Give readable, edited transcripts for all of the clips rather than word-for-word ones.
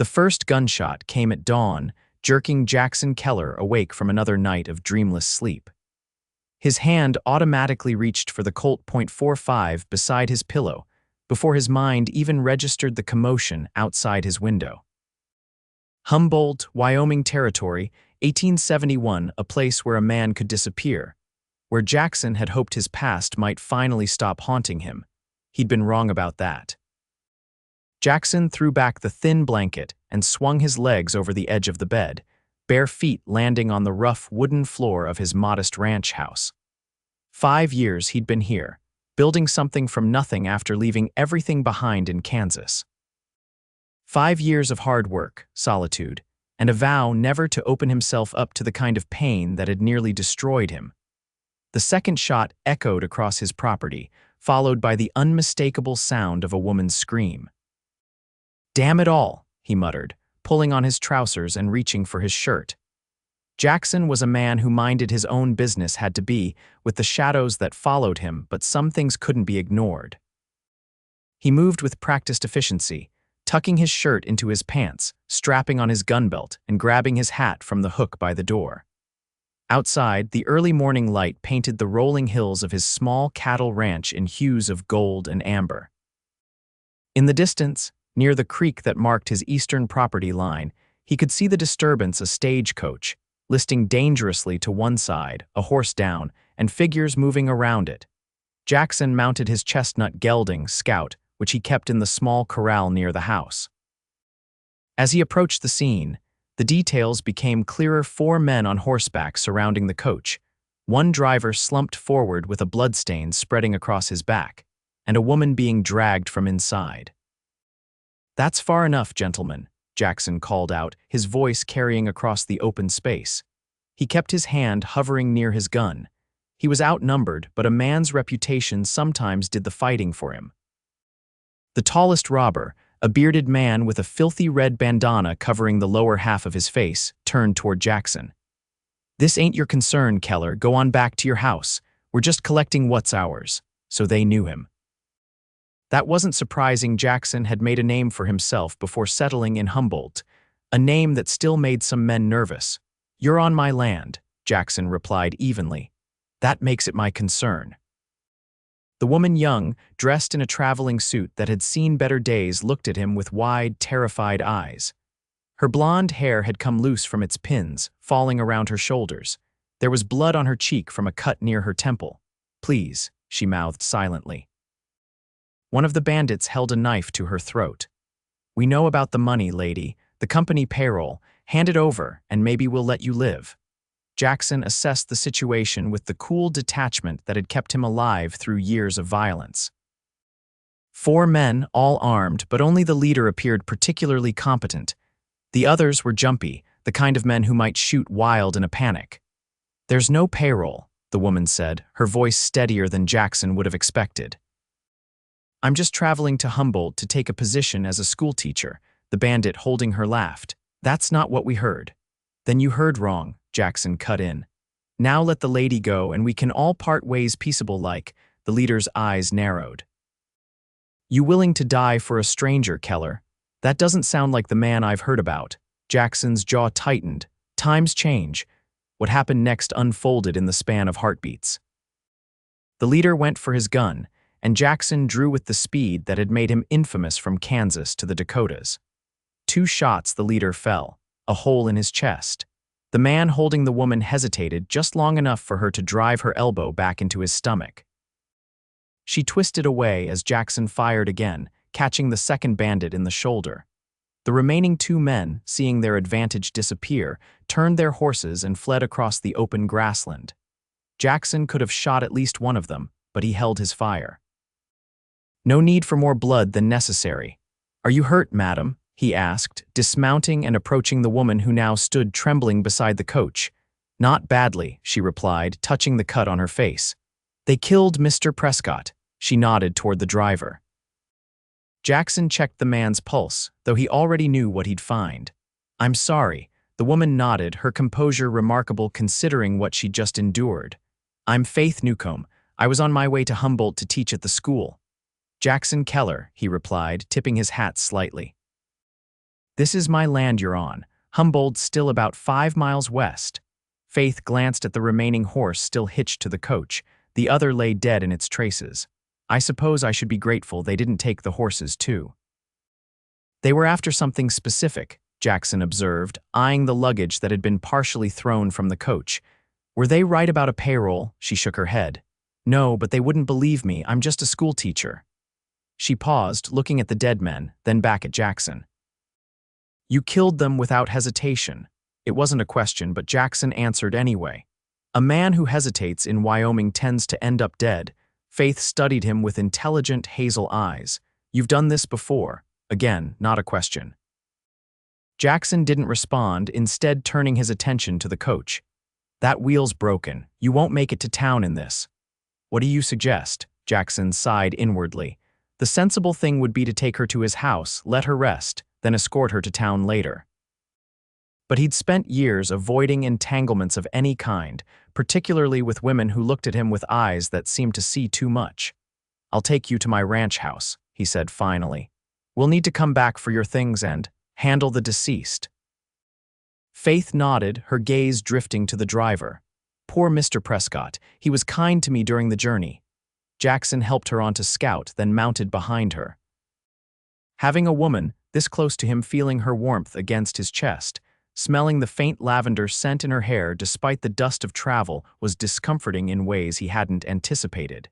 The first gunshot came at dawn, jerking Jackson Keller awake from another night of dreamless sleep. His hand automatically reached for the Colt .45 beside his pillow, before his mind even registered the commotion outside his window. Humboldt, Wyoming Territory, 1871, a place where a man could disappear, where Jackson had hoped his past might finally stop haunting him. He'd been wrong about that. Jackson threw back the thin blanket and swung his legs over the edge of the bed, bare feet landing on the rough wooden floor of his modest ranch house. 5 years he'd been here, building something from nothing after leaving everything behind in Kansas. 5 years of hard work, solitude, and a vow never to open himself up to the kind of pain that had nearly destroyed him. The second shot echoed across his property, followed by the unmistakable sound of a woman's scream. "Damn it all," he muttered, pulling on his trousers and reaching for his shirt. Jackson was a man who minded his own business had to be, with the shadows that followed him, but some things couldn't be ignored. He moved with practiced efficiency, tucking his shirt into his pants, strapping on his gun belt, and grabbing his hat from the hook by the door. Outside, the early morning light painted the rolling hills of his small cattle ranch in hues of gold and amber. In the distance, near the creek that marked his eastern property line, he could see the disturbance, a stagecoach, listing dangerously to one side, a horse down, and figures moving around it. Jackson mounted his chestnut gelding, Scout, which he kept in the small corral near the house. As he approached the scene, the details became clearer. 4 men on horseback surrounding the coach. One driver slumped forward with a bloodstain spreading across his back, and a woman being dragged from inside. "That's far enough, gentlemen," Jackson called out, his voice carrying across the open space. He kept his hand hovering near his gun. He was outnumbered, but a man's reputation sometimes did the fighting for him. The tallest robber, a bearded man with a filthy red bandana covering the lower half of his face, turned toward Jackson. "This ain't your concern, Keller. Go on back to your house. We're just collecting what's ours." So they knew him. That wasn't surprising. Jackson had made a name for himself before settling in Humboldt, a name that still made some men nervous. "You're on my land," Jackson replied evenly. "That makes it my concern." The woman, young, dressed in a traveling suit that had seen better days, looked at him with wide, terrified eyes. Her blonde hair had come loose from its pins, falling around her shoulders. There was blood on her cheek from a cut near her temple. "Please," she mouthed silently. One of the bandits held a knife to her throat. "We know about the money, lady, the company payroll. Hand it over, and maybe we'll let you live." Jackson assessed the situation with the cool detachment that had kept him alive through years of violence. 4 men, all armed, but only the leader appeared particularly competent. The others were jumpy, the kind of men who might shoot wild in a panic. "There's no payroll," the woman said, her voice steadier than Jackson would have expected. "I'm just traveling to Humboldt to take a position as a schoolteacher," the bandit holding her laughed. "That's not what we heard." "Then you heard wrong," Jackson cut in. "Now let the lady go and we can all part ways peaceable-like." The leader's eyes narrowed. "You willing to die for a stranger, Keller? That doesn't sound like the man I've heard about." Jackson's jaw tightened. Times change. What happened next unfolded in the span of heartbeats. The leader went for his gun, and Jackson drew with the speed that had made him infamous from Kansas to the Dakotas. 2 shots, the leader fell, a hole in his chest. The man holding the woman hesitated just long enough for her to drive her elbow back into his stomach. She twisted away as Jackson fired again, catching the second bandit in the shoulder. The remaining 2 men, seeing their advantage disappear, turned their horses and fled across the open grassland. Jackson could have shot at least one of them, but he held his fire. "No need for more blood than necessary. Are you hurt, madam?" he asked, dismounting and approaching the woman who now stood trembling beside the coach. "Not badly," she replied, touching the cut on her face. "They killed Mr. Prescott." She nodded toward the driver. Jackson checked the man's pulse, though he already knew what he'd find. "I'm sorry." The woman nodded, her composure remarkable considering what she'd just endured. "I'm Faith Newcomb. I was on my way to Humboldt to teach at the school." "Jackson Keller," he replied, tipping his hat slightly. This is my land you're on. Humboldt's still about 5 miles west. Faith glanced at the remaining horse still hitched to the coach. The other lay dead in its traces. I suppose I should be grateful they didn't take the horses, too. They were after something specific, Jackson observed, eyeing the luggage that had been partially thrown from the coach. Were they right about a payroll? She shook her head. No, but they wouldn't believe me. I'm just a schoolteacher. She paused, looking at the dead men, then back at Jackson. You killed them without hesitation. It wasn't a question, but Jackson answered anyway. A man who hesitates in Wyoming tends to end up dead. Faith studied him with intelligent hazel eyes. You've done this before. Again, not a question. Jackson didn't respond, instead turning his attention to the coach. That wheel's broken. You won't make it to town in this. What do you suggest? Jackson sighed inwardly. The sensible thing would be to take her to his house, let her rest, then escort her to town later. But he'd spent years avoiding entanglements of any kind, particularly with women who looked at him with eyes that seemed to see too much. I'll take you to my ranch house, he said finally. We'll need to come back for your things and handle the deceased. Faith nodded, her gaze drifting to the driver. Poor Mr. Prescott, he was kind to me during the journey. Jackson helped her onto Scout, then mounted behind her. Having a woman this close to him, feeling her warmth against his chest, smelling the faint lavender scent in her hair despite the dust of travel, was discomforting in ways he hadn't anticipated.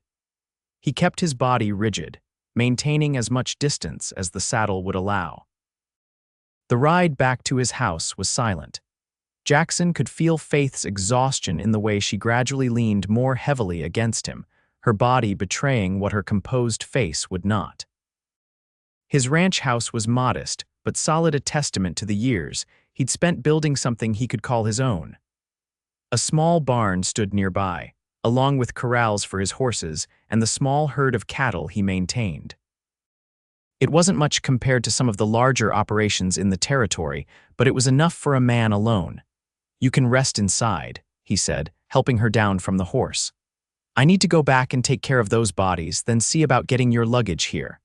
He kept his body rigid, maintaining as much distance as the saddle would allow. The ride back to his house was silent. Jackson could feel Faith's exhaustion in the way she gradually leaned more heavily against him, her body betraying what her composed face would not. His ranch house was modest, but solid, a testament to the years he'd spent building something he could call his own. A small barn stood nearby, along with corrals for his horses and the small herd of cattle he maintained. It wasn't much compared to some of the larger operations in the territory, but it was enough for a man alone. You can rest inside, he said, helping her down from the horse. I need to go back and take care of those bodies, then see about getting your luggage here.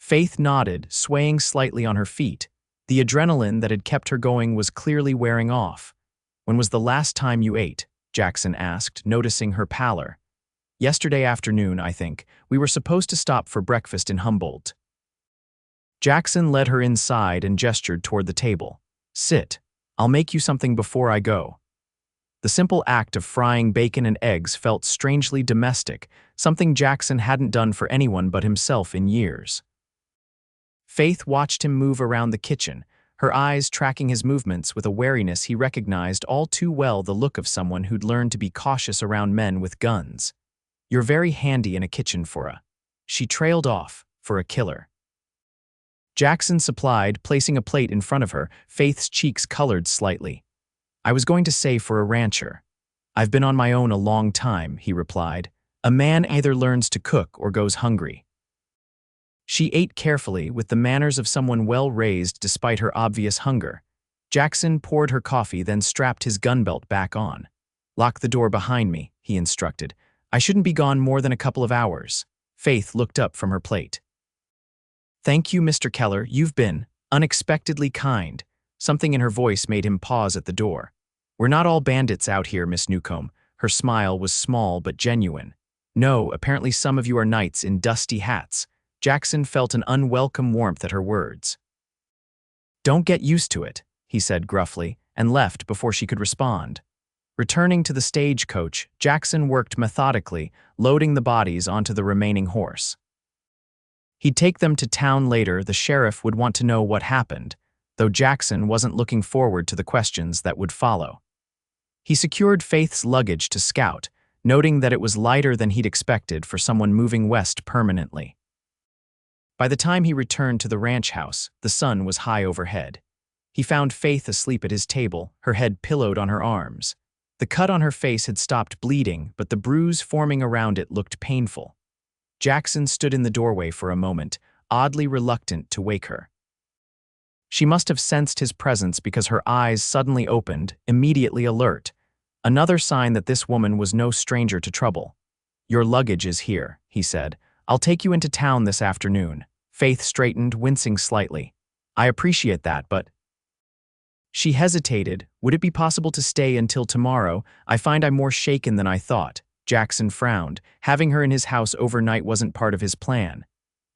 Faith nodded, swaying slightly on her feet. The adrenaline that had kept her going was clearly wearing off. When was the last time you ate? Jackson asked, noticing her pallor. Yesterday afternoon, I think. We were supposed to stop for breakfast in Humboldt. Jackson led her inside and gestured toward the table. Sit. I'll make you something before I go. The simple act of frying bacon and eggs felt strangely domestic, something Jackson hadn't done for anyone but himself in years. Faith watched him move around the kitchen, her eyes tracking his movements with a wariness he recognized all too well, the look of someone who'd learned to be cautious around men with guns. You're very handy in a kitchen for a... She trailed off, for a killer. Jackson supplied, placing a plate in front of her. Faith's cheeks colored slightly. I was going to say for a rancher. I've been on my own a long time, he replied. A man either learns to cook or goes hungry. She ate carefully, with the manners of someone well-raised despite her obvious hunger. Jackson poured her coffee, then strapped his gun belt back on. Lock the door behind me, he instructed. I shouldn't be gone more than a couple of hours. Faith looked up from her plate. Thank you, Mr. Keller. You've been unexpectedly kind. Something in her voice made him pause at the door. We're not all bandits out here, Miss Newcomb. Her smile was small but genuine. No, apparently some of you are knights in dusty hats. Jackson felt an unwelcome warmth at her words. Don't get used to it, he said gruffly, and left before she could respond. Returning to the stagecoach, Jackson worked methodically, loading the bodies onto the remaining horse. He'd take them to town later. The sheriff would want to know what happened, though Jackson wasn't looking forward to the questions that would follow. He secured Faith's luggage to Scout, noting that it was lighter than he'd expected for someone moving west permanently. By the time he returned to the ranch house, the sun was high overhead. He found Faith asleep at his table, her head pillowed on her arms. The cut on her face had stopped bleeding, but the bruise forming around it looked painful. Jackson stood in the doorway for a moment, oddly reluctant to wake her. She must have sensed his presence because her eyes suddenly opened, immediately alert. Another sign that this woman was no stranger to trouble. Your luggage is here, he said. I'll take you into town this afternoon. Faith straightened, wincing slightly. I appreciate that, but… She hesitated. Would it be possible to stay until tomorrow? I find I'm more shaken than I thought. Jackson frowned. Having her in his house overnight wasn't part of his plan.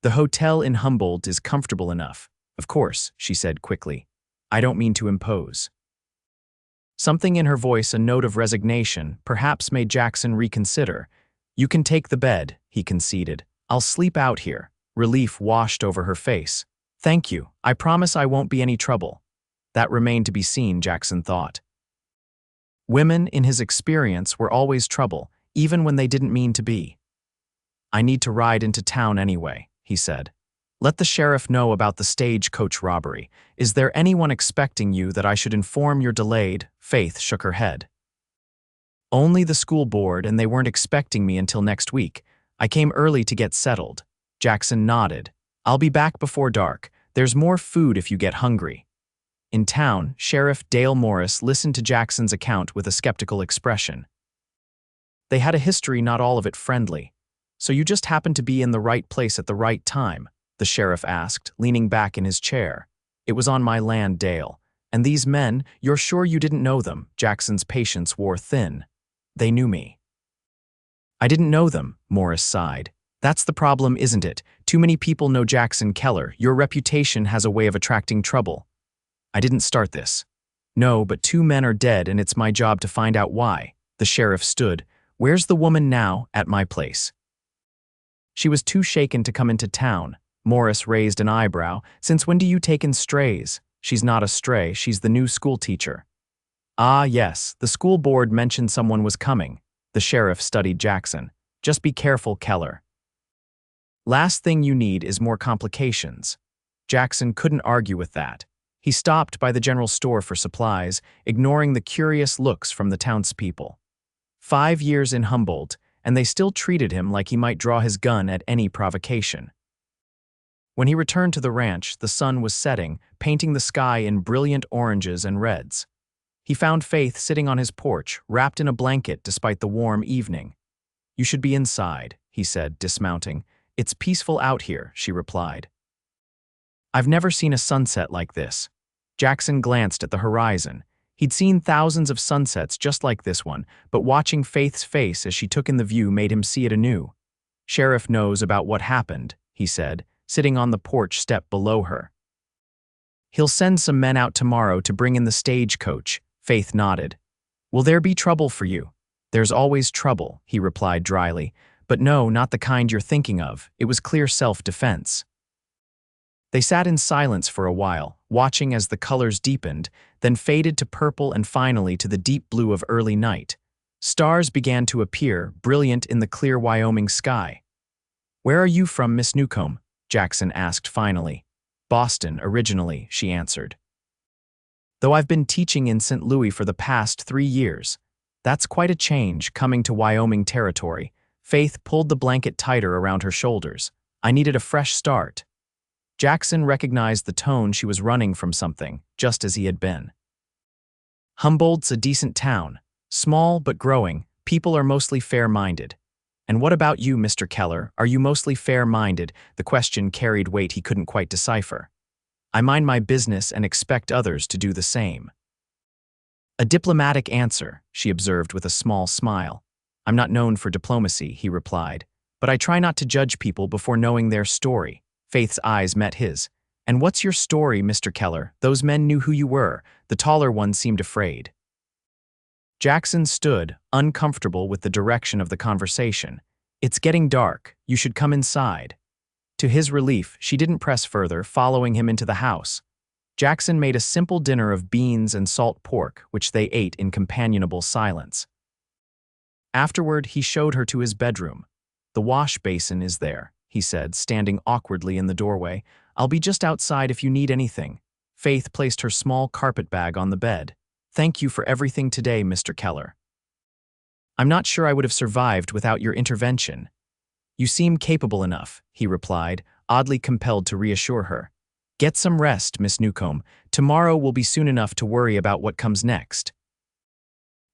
The hotel in Humboldt is comfortable enough. Of course, she said quickly. I don't mean to impose. Something in her voice, a note of resignation, perhaps made Jackson reconsider. You can take the bed, he conceded. I'll sleep out here. Relief washed over her face. Thank you. I promise I won't be any trouble. That remained to be seen, Jackson thought. Women, in his experience, were always trouble, even when they didn't mean to be. I need to ride into town anyway, he said. Let the sheriff know about the stagecoach robbery. Is there anyone expecting you that I should inform you're delayed? Faith shook her head. Only the school board, and they weren't expecting me until next week. I came early to get settled. Jackson nodded. I'll be back before dark. There's more food if you get hungry. In town, Sheriff Dale Morris listened to Jackson's account with a skeptical expression. They had a history, not all of it friendly. So you just happened to be in the right place at the right time? The sheriff asked, leaning back in his chair. It was on my land, Dale. And these men, you're sure you didn't know them? Jackson's patience wore thin. They knew me. I didn't know them, Morris sighed. That's the problem, isn't it? Too many people know Jackson Keller. Your reputation has a way of attracting trouble. I didn't start this. No, but 2 men are dead, and it's my job to find out why. The sheriff stood. Where's the woman now? At my place. She was too shaken to come into town. Morris raised an eyebrow. Since when do you take in strays? She's not a stray, she's the new schoolteacher. Ah, yes, the school board mentioned someone was coming. The sheriff studied Jackson. Just be careful, Keller. Last thing you need is more complications. Jackson couldn't argue with that. He stopped by the general store for supplies, ignoring the curious looks from the townspeople. 5 years in Humboldt, and they still treated him like he might draw his gun at any provocation. When he returned to the ranch, the sun was setting, painting the sky in brilliant oranges and reds. He found Faith sitting on his porch, wrapped in a blanket despite the warm evening. You should be inside, he said, dismounting. It's peaceful out here, she replied. I've never seen a sunset like this. Jackson glanced at the horizon. He'd seen thousands of sunsets just like this one, but watching Faith's face as she took in the view made him see it anew. Sheriff knows about what happened, he said, sitting on the porch step below her. He'll send some men out tomorrow to bring in the stagecoach, Faith nodded. Will there be trouble for you? There's always trouble, he replied dryly, but no, not the kind you're thinking of. It was clear self-defense. They sat in silence for a while, watching as the colors deepened, then faded to purple and finally to the deep blue of early night. Stars began to appear, brilliant in the clear Wyoming sky. Where are you from, Miss Newcomb? Jackson asked finally. Boston, originally, she answered. Though I've been teaching in St. Louis for the past 3 years. That's quite a change, coming to Wyoming territory. Faith pulled the blanket tighter around her shoulders. I needed a fresh start. Jackson recognized the tone she was running from something, just as he had been. Humboldt's a decent town. Small but growing, people are mostly fair-minded. And what about you, Mr. Keller? Are you mostly fair-minded? The question carried weight he couldn't quite decipher. I mind my business and expect others to do the same. A diplomatic answer, she observed with a small smile. I'm not known for diplomacy, he replied, but I try not to judge people before knowing their story. Faith's eyes met his. And what's your story, Mr. Keller? Those men knew who you were. The taller one seemed afraid. Jackson stood, uncomfortable with the direction of the conversation. It's getting dark. You should come inside. To his relief, she didn't press further, following him into the house. Jackson made a simple dinner of beans and salt pork, which they ate in companionable silence. Afterward, he showed her to his bedroom. The wash basin is there, he said, standing awkwardly in the doorway. I'll be just outside if you need anything. Faith placed her small carpet bag on the bed. Thank you for everything today, Mr. Keller. I'm not sure I would have survived without your intervention. You seem capable enough, he replied, oddly compelled to reassure her. Get some rest, Miss Newcomb. Tomorrow will be soon enough to worry about what comes next.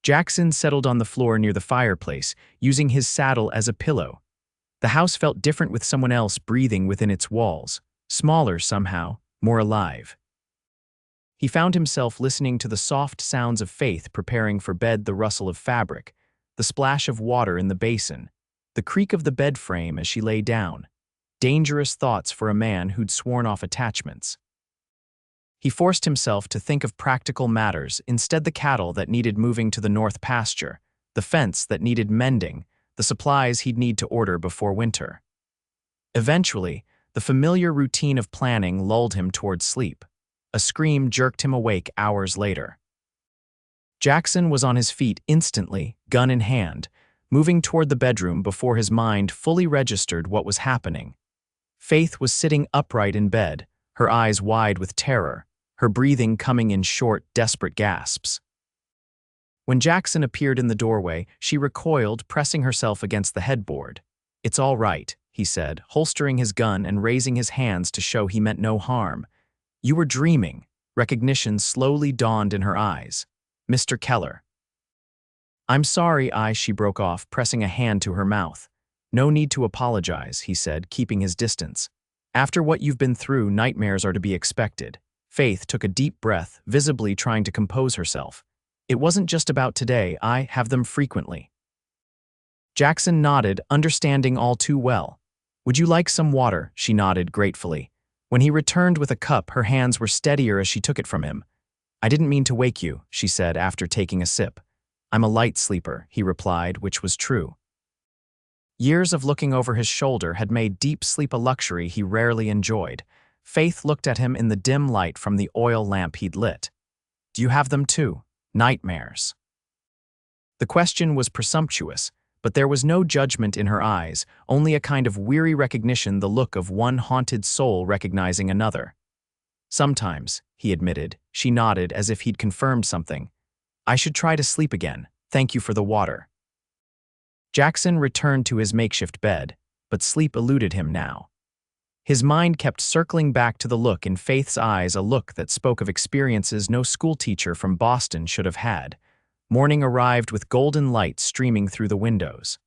Jackson settled on the floor near the fireplace, using his saddle as a pillow. The house felt different with someone else breathing within its walls. Smaller somehow, more alive. He found himself listening to the soft sounds of Faith preparing for bed, the rustle of fabric, the splash of water in the basin, the creak of the bed frame as she lay down. Dangerous thoughts for a man who'd sworn off attachments. He forced himself to think of practical matters, instead the cattle that needed moving to the north pasture, the fence that needed mending, the supplies he'd need to order before winter. Eventually, the familiar routine of planning lulled him toward sleep. A scream jerked him awake hours later. Jackson was on his feet instantly, gun in hand, moving toward the bedroom before his mind fully registered what was happening. Faith was sitting upright in bed, her eyes wide with terror, her breathing coming in short, desperate gasps. When Jackson appeared in the doorway, she recoiled, pressing herself against the headboard. "It's all right," he said, holstering his gun and raising his hands to show he meant no harm. "You were dreaming." Recognition slowly dawned in her eyes. "Mr. Keller." "I'm sorry," she broke off, pressing a hand to her mouth. "No need to apologize," he said, keeping his distance. "After what you've been through, nightmares are to be expected." Faith took a deep breath, visibly trying to compose herself. "It wasn't just about today, I have them frequently." Jackson nodded, understanding all too well. "Would you like some water?" She nodded gratefully. When he returned with a cup, her hands were steadier as she took it from him. "I didn't mean to wake you," she said after taking a sip. "I'm a light sleeper," he replied, which was true. Years of looking over his shoulder had made deep sleep a luxury he rarely enjoyed. Faith looked at him in the dim light from the oil lamp he'd lit. "Do you have them too? Nightmares?" The question was presumptuous, but there was no judgment in her eyes, only a kind of weary recognition, the look of one haunted soul recognizing another. "Sometimes," he admitted. She nodded as if he'd confirmed something. "I should try to sleep again. Thank you for the water." Jackson returned to his makeshift bed, but sleep eluded him now. His mind kept circling back to the look in Faith's eyes, a look that spoke of experiences no schoolteacher from Boston should have had. Morning arrived with golden light streaming through the windows.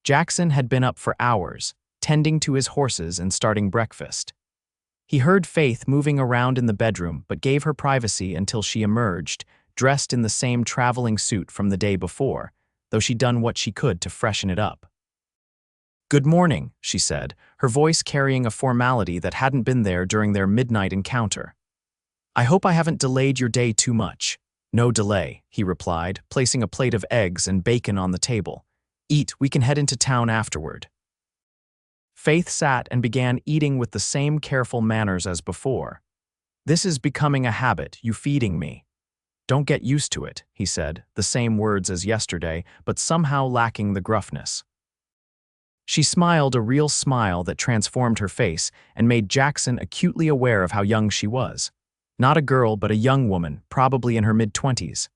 Jackson had been up for hours, tending to his horses and starting breakfast. He heard Faith moving around in the bedroom but gave her privacy until she emerged, dressed in the same traveling suit from the day before, though she'd done what she could to freshen it up. "Good morning," she said, her voice carrying a formality that hadn't been there during their midnight encounter. "I hope I haven't delayed your day too much." "No delay," he replied, placing a plate of eggs and bacon on the table. "Eat, we can head into town afterward." Faith sat and began eating with the same careful manners as before. "This is becoming a habit, you feeding me." "Don't get used to it," he said, the same words as yesterday, but somehow lacking the gruffness. She smiled, a real smile that transformed her face and made Jackson acutely aware of how young she was. Not a girl, but a young woman, probably in her mid-20s.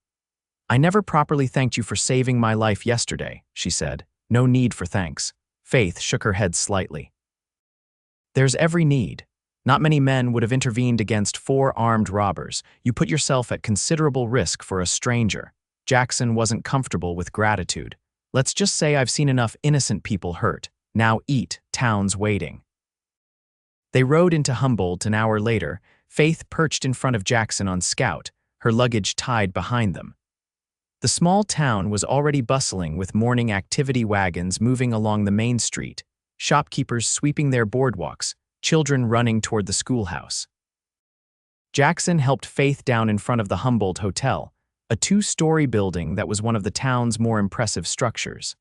"I never properly thanked you for saving my life yesterday," she said. "No need for thanks." Faith shook her head slightly. "There's every need. Not many men would have intervened against 4 armed robbers. You put yourself at considerable risk for a stranger." Jackson wasn't comfortable with gratitude. "Let's just say I've seen enough innocent people hurt. Now eat, town's waiting." They rode into Humboldt an hour later, Faith perched in front of Jackson on Scout, her luggage tied behind them. The small town was already bustling with morning activity wagons moving along the main street, shopkeepers sweeping their boardwalks, children running toward the schoolhouse. Jackson helped Faith down in front of the Humboldt Hotel, a 2-story building that was one of the town's more impressive structures.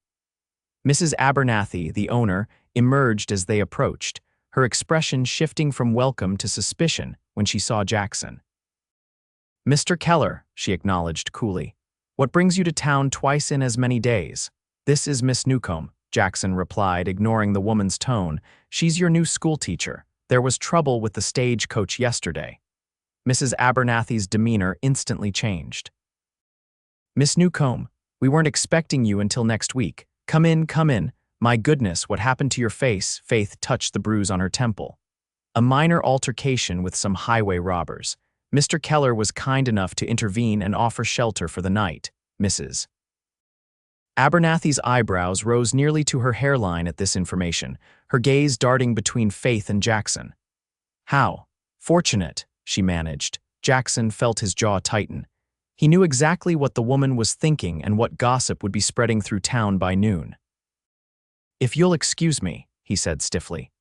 Mrs. Abernathy, the owner, emerged as they approached, her expression shifting from welcome to suspicion when she saw Jackson. "Mr. Keller," she acknowledged coolly. "What brings you to town twice in as many days?" "This is Miss Newcomb," Jackson replied, ignoring the woman's tone. "She's your new schoolteacher. There was trouble with the stagecoach yesterday." Mrs. Abernathy's demeanor instantly changed. "Miss Newcomb, we weren't expecting you until next week. Come in, come in. My goodness, what happened to your face?" Faith touched the bruise on her temple. "A minor altercation with some highway robbers. Mr. Keller was kind enough to intervene and offer shelter for the night." Mrs. Abernathy's eyebrows rose nearly to her hairline at this information, her gaze darting between Faith and Jackson. "How?" Fortunate, she managed. Jackson felt his jaw tighten. He knew exactly what the woman was thinking and what gossip would be spreading through town by noon. "If you'll excuse me," he said stiffly.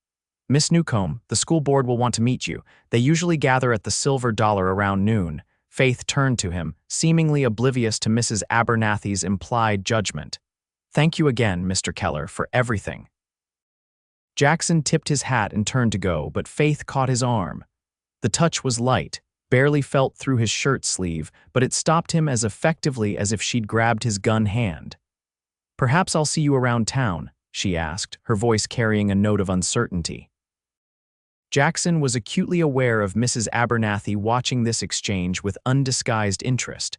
"Miss Newcomb, the school board will want to meet you. They usually gather at the Silver Dollar around noon." Faith turned to him, seemingly oblivious to Mrs. Abernathy's implied judgment. "Thank you again, Mr. Keller, for everything." Jackson tipped his hat and turned to go, but Faith caught his arm. The touch was light, barely felt through his shirt sleeve, but it stopped him as effectively as if she'd grabbed his gun hand. "Perhaps I'll see you around town," she asked, her voice carrying a note of uncertainty. Jackson was acutely aware of Mrs. Abernathy watching this exchange with undisguised interest.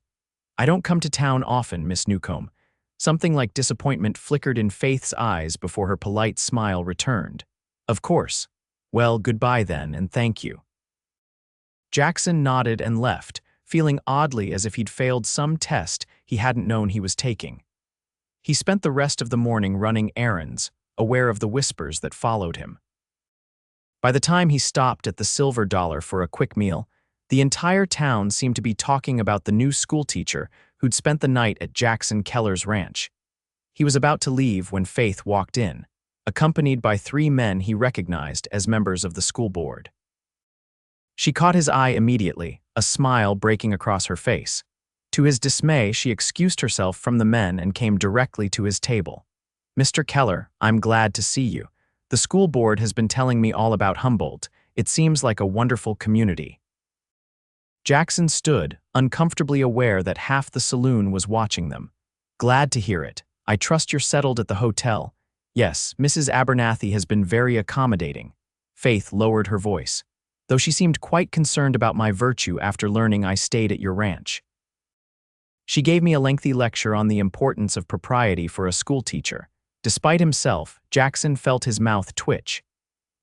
"I don't come to town often, Miss Newcomb." Something like disappointment flickered in Faith's eyes before her polite smile returned. "Of course. Well, goodbye then, and thank you." Jackson nodded and left, feeling oddly as if he'd failed some test he hadn't known he was taking. He spent the rest of the morning running errands, aware of the whispers that followed him. By the time he stopped at the Silver Dollar for a quick meal, the entire town seemed to be talking about the new schoolteacher who'd spent the night at Jackson Keller's ranch. He was about to leave when Faith walked in, accompanied by 3 men he recognized as members of the school board. She caught his eye immediately, a smile breaking across her face. To his dismay, she excused herself from the men and came directly to his table. "Mr. Keller, I'm glad to see you. The school board has been telling me all about Humboldt. It seems like a wonderful community." Jackson stood, uncomfortably aware that half the saloon was watching them. "Glad to hear it. I trust you're settled at the hotel." "Yes, Mrs. Abernathy has been very accommodating." Faith lowered her voice, "though she seemed quite concerned about my virtue after learning I stayed at your ranch. She gave me a lengthy lecture on the importance of propriety for a schoolteacher." Despite himself, Jackson felt his mouth twitch.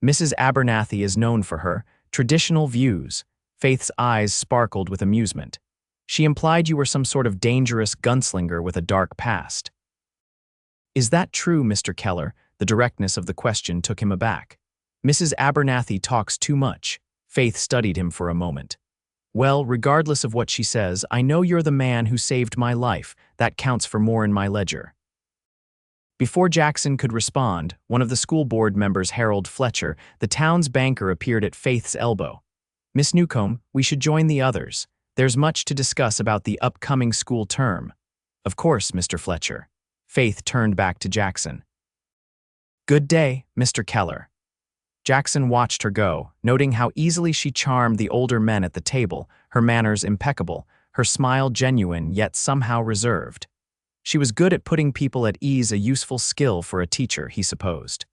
"Mrs. Abernathy is known for her traditional views." Faith's eyes sparkled with amusement. "She implied you were some sort of dangerous gunslinger with a dark past." "Is that true, Mr. Keller?" The directness of the question took him aback. "Mrs. Abernathy talks too much." Faith studied him for a moment. "Well, regardless of what she says, I know you're the man who saved my life. That counts for more in my ledger." Before Jackson could respond, one of the school board members, Harold Fletcher, the town's banker, appeared at Faith's elbow. "Miss Newcomb, we should join the others. There's much to discuss about the upcoming school term." "Of course, Mr. Fletcher." Faith turned back to Jackson. "Good day, Mr. Keller." Jackson watched her go, noting how easily she charmed the older men at the table, her manners impeccable, her smile genuine yet somehow reserved. She was good at putting people at ease, a useful skill for a teacher, he supposed.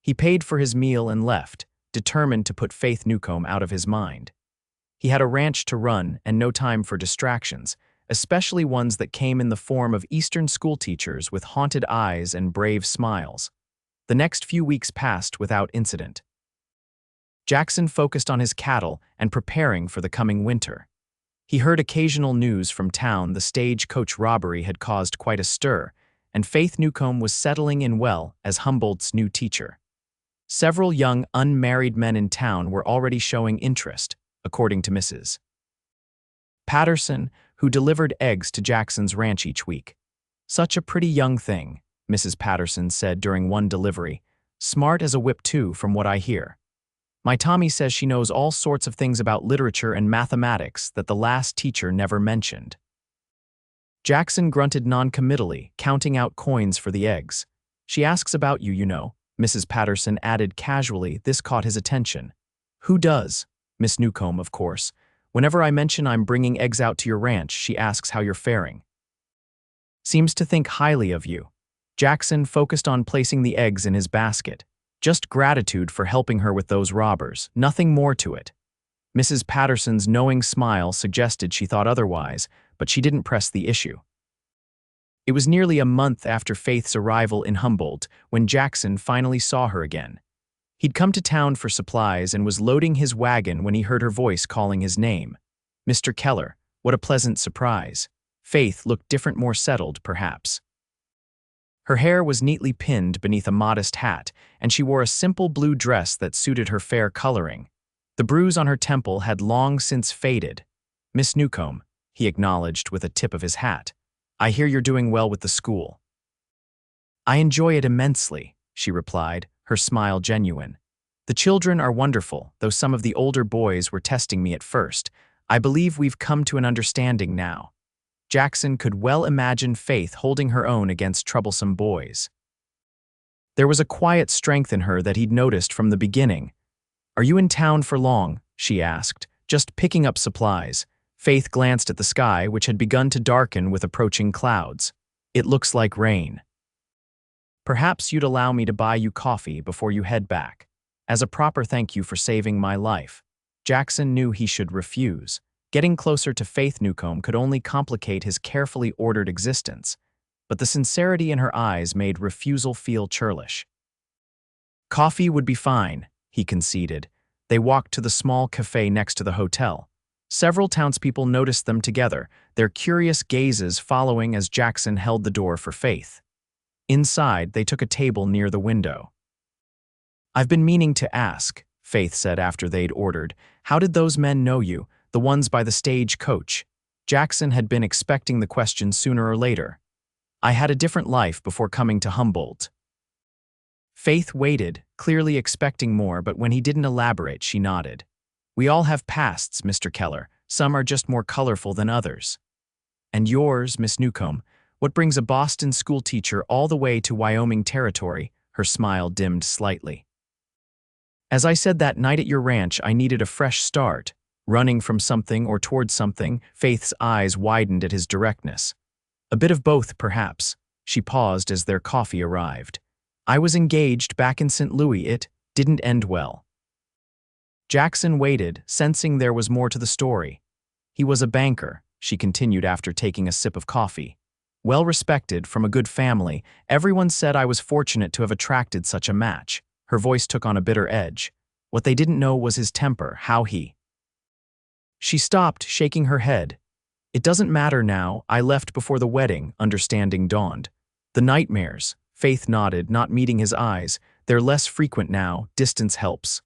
He paid for his meal and left, determined to put Faith Newcomb out of his mind. He had a ranch to run and no time for distractions, especially ones that came in the form of Eastern schoolteachers with haunted eyes and brave smiles. The next few weeks passed without incident. Jackson focused on his cattle and preparing for the coming winter. He heard occasional news from town. The stagecoach robbery had caused quite a stir, and Faith Newcomb was settling in well as Humboldt's new teacher. Several young, unmarried men in town were already showing interest, according to Mrs. Patterson, who delivered eggs to Jackson's ranch each week. "Such a pretty young thing," Mrs. Patterson said during one delivery. "Smart as a whip too, from what I hear. My Tommy says she knows all sorts of things about literature and mathematics that the last teacher never mentioned." Jackson grunted noncommittally, counting out coins for the eggs. "She asks about you, you know," Mrs. Patterson added casually. This caught his attention. "Who does?" "Miss Newcomb, of course. Whenever I mention I'm bringing eggs out to your ranch, she asks how you're faring. Seems to think highly of you." Jackson focused on placing the eggs in his basket. Just gratitude for helping her with those robbers, nothing more to it. Mrs. Patterson's knowing smile suggested she thought otherwise, but she didn't press the issue. It was nearly a month after Faith's arrival in Humboldt when Jackson finally saw her again. He'd come to town for supplies and was loading his wagon when he heard her voice calling his name. "Mr. Keller, what a pleasant surprise." Faith looked different, more settled, perhaps. Her hair was neatly pinned beneath a modest hat, and she wore a simple blue dress that suited her fair coloring. The bruise on her temple had long since faded. "Miss Newcomb," he acknowledged with a tip of his hat. "I hear you're doing well with the school." "I enjoy it immensely," she replied, her smile genuine. "The children are wonderful, though some of the older boys were testing me at first. I believe we've come to an understanding now." Jackson could well imagine Faith holding her own against troublesome boys. There was a quiet strength in her that he'd noticed from the beginning. "Are you in town for long?" she asked, "just picking up supplies." Faith glanced at the sky, which had begun to darken with approaching clouds. "It looks like rain." "Perhaps you'd allow me to buy you coffee before you head back, as a proper thank you for saving my life." Jackson knew he should refuse. Getting closer to Faith Newcomb could only complicate his carefully ordered existence, but the sincerity in her eyes made refusal feel churlish. "Coffee would be fine," he conceded. They walked to the small cafe next to the hotel. Several townspeople noticed them together, their curious gazes following as Jackson held the door for Faith. Inside, they took a table near the window. "I've been meaning to ask," Faith said after they'd ordered. "How did those men know you, the ones by the stage coach?" Jackson had been expecting the question sooner or later. "I had a different life before coming to Humboldt." Faith waited, clearly expecting more, but when he didn't elaborate, she nodded. "We all have pasts, Mr. Keller. Some are just more colorful than others." "And yours, Miss Newcomb, what brings a Boston schoolteacher all the way to Wyoming territory?" Her smile dimmed slightly. "As I said that night at your ranch, I needed a fresh start. Running from something or towards something." Faith's eyes widened at his directness. "A bit of both, perhaps." She paused as their coffee arrived. "I was engaged back in St. Louis. It didn't end well." Jackson waited, sensing there was more to the story. "He was a banker," she continued after taking a sip of coffee. "Well respected, from a good family. Everyone said I was fortunate to have attracted such a match." Her voice took on a bitter edge. What they didn't know was his temper, how he... She stopped, shaking her head. "It doesn't matter now. I left before the wedding," understanding dawned. "The nightmares," Faith nodded, not meeting his eyes. "They're less frequent now. Distance helps."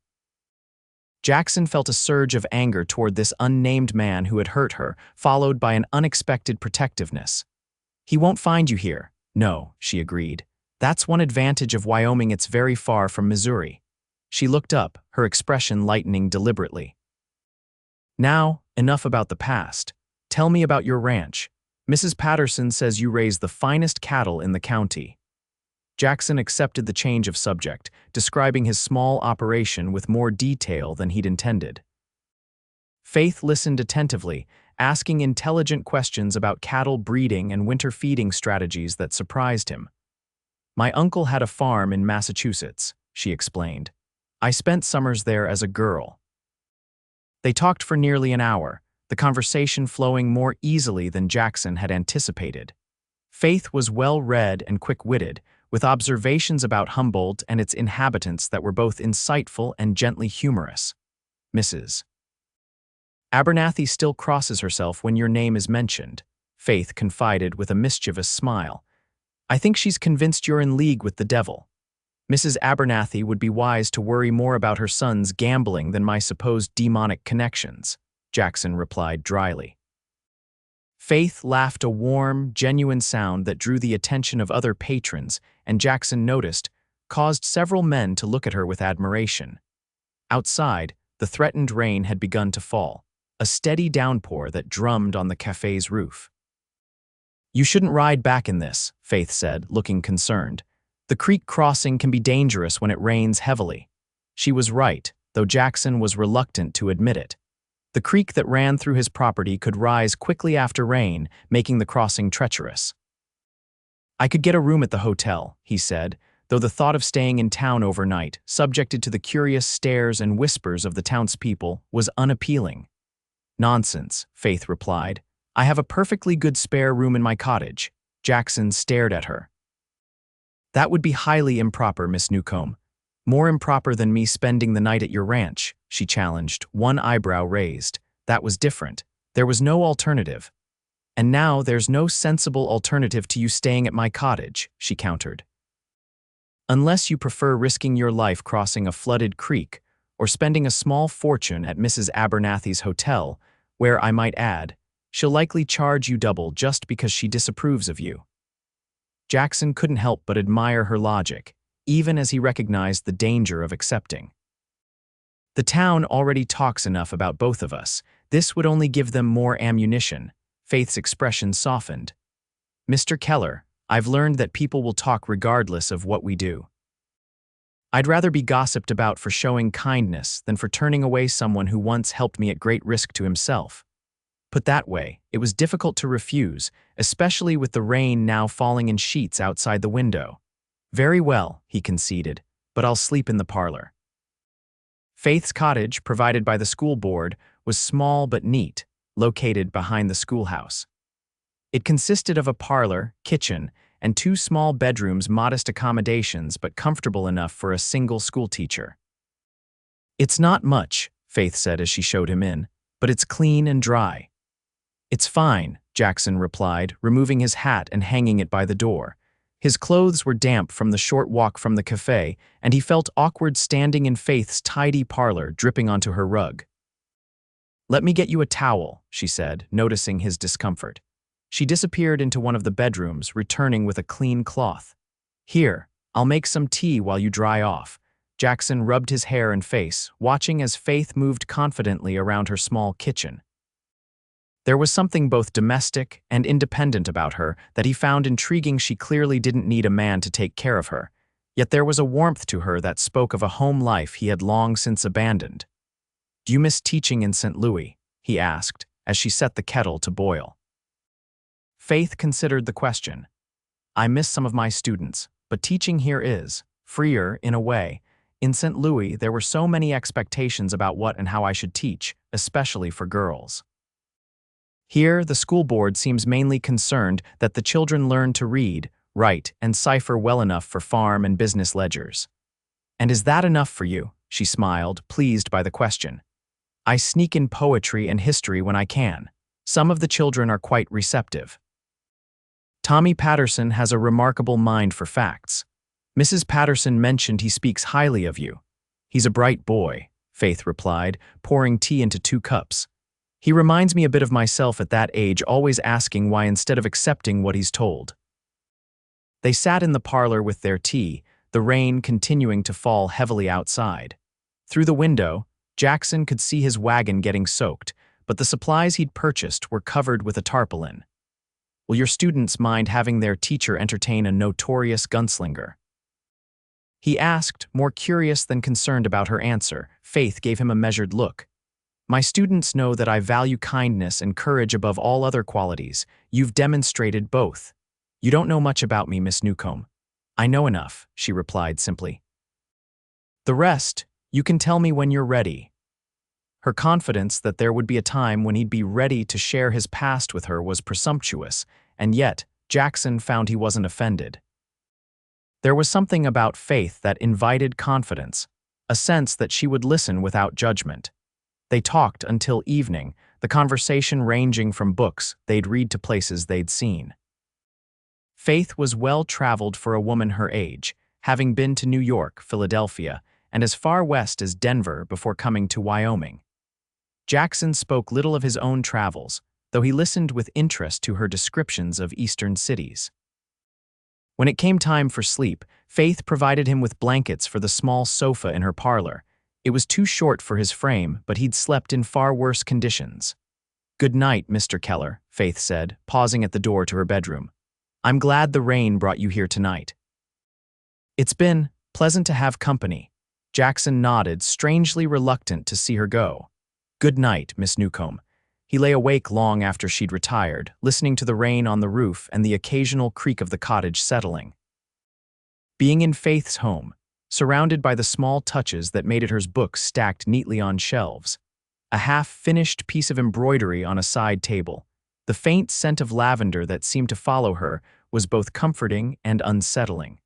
Jackson felt a surge of anger toward this unnamed man who had hurt her, followed by an unexpected protectiveness. "He won't find you here." "No," she agreed. "That's one advantage of Wyoming. It's very far from Missouri." She looked up, her expression lightening deliberately. "Now, enough about the past. Tell me about your ranch. Mrs. Patterson says you raise the finest cattle in the county." Jackson accepted the change of subject, describing his small operation with more detail than he'd intended. Faith listened attentively, asking intelligent questions about cattle breeding and winter feeding strategies that surprised him. "My uncle had a farm in Massachusetts," she explained. "I spent summers there as a girl." They talked for nearly an hour, the conversation flowing more easily than Jackson had anticipated. Faith was well-read and quick-witted, with observations about Humboldt and its inhabitants that were both insightful and gently humorous. "Mrs. Abernathy still crosses herself when your name is mentioned," Faith confided with a mischievous smile. "I think she's convinced you're in league with the devil." "Mrs. Abernathy would be wise to worry more about her son's gambling than my supposed demonic connections," Jackson replied dryly. Faith laughed, a warm, genuine sound that drew the attention of other patrons, and Jackson noticed, caused several men to look at her with admiration. Outside, the threatened rain had begun to fall, a steady downpour that drummed on the cafe's roof. "You shouldn't ride back in this," Faith said, looking concerned. "The creek crossing can be dangerous when it rains heavily." She was right, though Jackson was reluctant to admit it. The creek that ran through his property could rise quickly after rain, making the crossing treacherous. "I could get a room at the hotel," he said, though the thought of staying in town overnight, subjected to the curious stares and whispers of the townspeople, was unappealing. "Nonsense," Faith replied. "I have a perfectly good spare room in my cottage." Jackson stared at her. "That would be highly improper, Miss Newcomb. More improper than me spending the night at your ranch," she challenged, one eyebrow raised. "That was different. There was no alternative." "And now there's no sensible alternative to you staying at my cottage," she countered. "Unless you prefer risking your life crossing a flooded creek, or spending a small fortune at Mrs. Abernathy's hotel, where, I might add, she'll likely charge you double just because she disapproves of you. Jackson couldn't help but admire her logic, even as he recognized the danger of accepting. The town already talks enough about both of us. This would only give them more ammunition. Faith's expression softened. Mr. Keller, I've learned that people will talk regardless of what we do. I'd rather be gossiped about for showing kindness than for turning away someone who once helped me at great risk to himself. Put that way, it was difficult to refuse, especially with the rain now falling in sheets outside the window. Very well, he conceded, but I'll sleep in the parlor. Faith's cottage, provided by the school board, was small but neat, located behind the schoolhouse. It consisted of a parlor, kitchen, and 2 small bedrooms, modest accommodations but comfortable enough for a single schoolteacher. It's not much, Faith said as she showed him in, but it's clean and dry. It's fine, Jackson replied, removing his hat and hanging it by the door. His clothes were damp from the short walk from the cafe, and he felt awkward standing in Faith's tidy parlor, dripping onto her rug. Let me get you a towel, she said, noticing his discomfort. She disappeared into one of the bedrooms, returning with a clean cloth. Here, I'll make some tea while you dry off. Jackson rubbed his hair and face, watching as Faith moved confidently around her small kitchen. There was something both domestic and independent about her that he found intriguing. She clearly didn't need a man to take care of her, yet there was a warmth to her that spoke of a home life he had long since abandoned. Do you miss teaching in St. Louis? He asked, as she set the kettle to boil. Faith considered the question. I miss some of my students, but teaching here is freer in a way. In St. Louis, there were so many expectations about what and how I should teach, especially for girls. Here, the school board seems mainly concerned that the children learn to read, write, and cipher well enough for farm and business ledgers. And is that enough for you? She smiled, pleased by the question. I sneak in poetry and history when I can. Some of the children are quite receptive. Tommy Patterson has a remarkable mind for facts. Mrs. Patterson mentioned he speaks highly of you. He's a bright boy, Faith replied, pouring tea into 2 cups. He reminds me a bit of myself at that age, always asking why instead of accepting what he's told. They sat in the parlor with their tea, the rain continuing to fall heavily outside. Through the window, Jackson could see his wagon getting soaked, but the supplies he'd purchased were covered with a tarpaulin. Will your students mind having their teacher entertain a notorious gunslinger? He asked, more curious than concerned about her answer. Faith gave him a measured look. My students know that I value kindness and courage above all other qualities. You've demonstrated both. You don't know much about me, Miss Newcomb. I know enough, she replied simply. The rest, you can tell me when you're ready. Her confidence that there would be a time when he'd be ready to share his past with her was presumptuous, and yet Jackson found he wasn't offended. There was something about Faith that invited confidence, a sense that she would listen without judgment. They talked until evening, the conversation ranging from books they'd read to places they'd seen. Faith was well-traveled for a woman her age, having been to New York, Philadelphia, and as far west as Denver before coming to Wyoming. Jackson spoke little of his own travels, though he listened with interest to her descriptions of eastern cities. When it came time for sleep, Faith provided him with blankets for the small sofa in her parlor. It was too short for his frame, but he'd slept in far worse conditions. Good night, Mr. Keller, Faith said, pausing at the door to her bedroom. I'm glad the rain brought you here tonight. It's been pleasant to have company. Jackson nodded, strangely reluctant to see her go. Good night, Miss Newcomb. He lay awake long after she'd retired, listening to the rain on the roof and the occasional creak of the cottage settling. Being in Faith's home, surrounded by the small touches that made it her books stacked neatly on shelves, a half-finished piece of embroidery on a side table, the faint scent of lavender that seemed to follow her was both comforting and unsettling.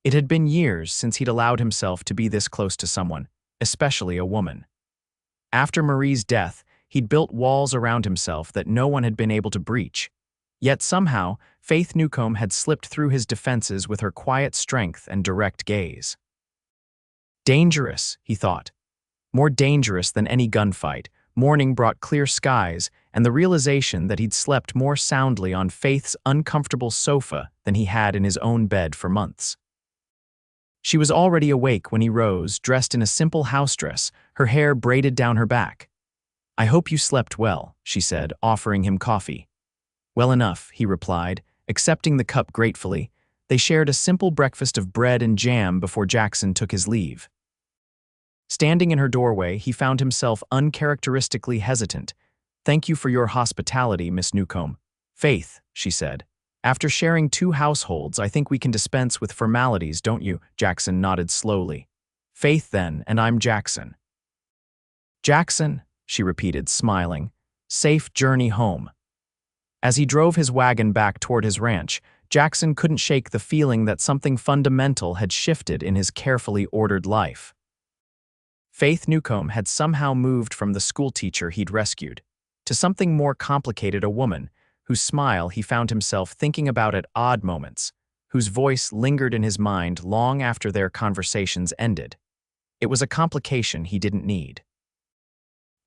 It had been years since he'd allowed himself to be this close to someone, especially a woman. After Marie's death, he'd built walls around himself that no one had been able to breach. Yet somehow, Faith Newcomb had slipped through his defenses with her quiet strength and direct gaze. Dangerous, he thought. More dangerous than any gunfight. Morning brought clear skies and the realization that he'd slept more soundly on Faith's uncomfortable sofa than he had in his own bed for months. She was already awake when he rose, dressed in a simple house dress, her hair braided down her back. "I hope you slept well," she said, offering him coffee. "Well enough," he replied, accepting the cup gratefully. They shared a simple breakfast of bread and jam before Jackson took his leave. Standing in her doorway, he found himself uncharacteristically hesitant. "Thank you for your hospitality, Miss Newcomb." "Faith," she said. "After sharing 2 households, I think we can dispense with formalities, don't you?" Jackson nodded slowly. "Faith, then, and I'm Jackson." "Jackson," she repeated, smiling. "Safe journey home." As he drove his wagon back toward his ranch, Jackson couldn't shake the feeling that something fundamental had shifted in his carefully ordered life. Faith Newcomb had somehow moved from the schoolteacher he'd rescued to something more complicated, a woman whose smile he found himself thinking about at odd moments, whose voice lingered in his mind long after their conversations ended. It was a complication he didn't need.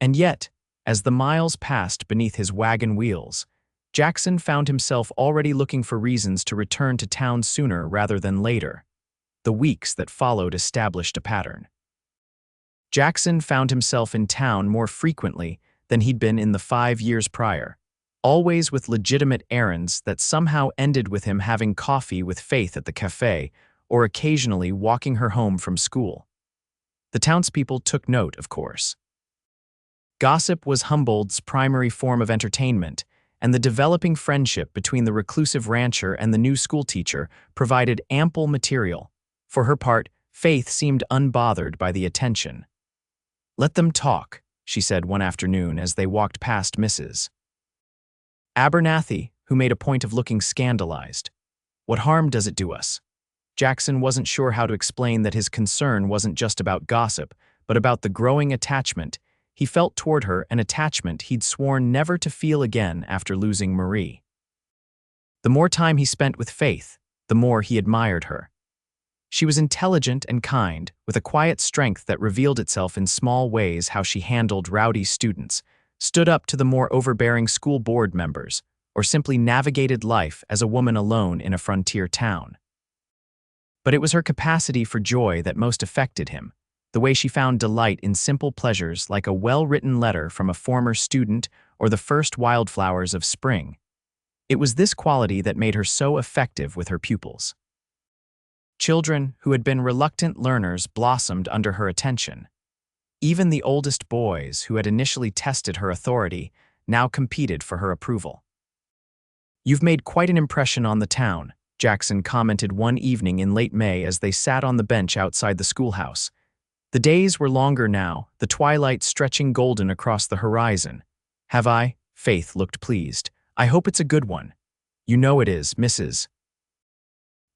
And yet, as the miles passed beneath his wagon wheels, Jackson found himself already looking for reasons to return to town sooner rather than later. The weeks that followed established a pattern. Jackson found himself in town more frequently than he'd been in the 5 years prior, always with legitimate errands that somehow ended with him having coffee with Faith at the cafe or occasionally walking her home from school. The townspeople took note, of course. Gossip was Humboldt's primary form of entertainment, and the developing friendship between the reclusive rancher and the new schoolteacher provided ample material. For her part, Faith seemed unbothered by the attention. "Let them talk," she said one afternoon as they walked past Mrs. Abernathy, who made a point of looking scandalized. "What harm does it do us?" Jackson wasn't sure how to explain that his concern wasn't just about gossip, but about the growing attachment he felt toward her, an attachment he'd sworn never to feel again after losing Marie. The more time he spent with Faith, the more he admired her. She was intelligent and kind, with a quiet strength that revealed itself in small ways: how she handled rowdy students, stood up to the more overbearing school board members, or simply navigated life as a woman alone in a frontier town. But it was her capacity for joy that most affected him, the way she found delight in simple pleasures like a well-written letter from a former student or the first wildflowers of spring. It was this quality that made her so effective with her pupils. Children who had been reluctant learners blossomed under her attention. Even the oldest boys, who had initially tested her authority, now competed for her approval. "You've made quite an impression on the town," Jackson commented one evening in late May as they sat on the bench outside the schoolhouse. The days were longer now, the twilight stretching golden across the horizon. "Have I?" Faith looked pleased. "I hope it's a good one." "You know it is, Mrs.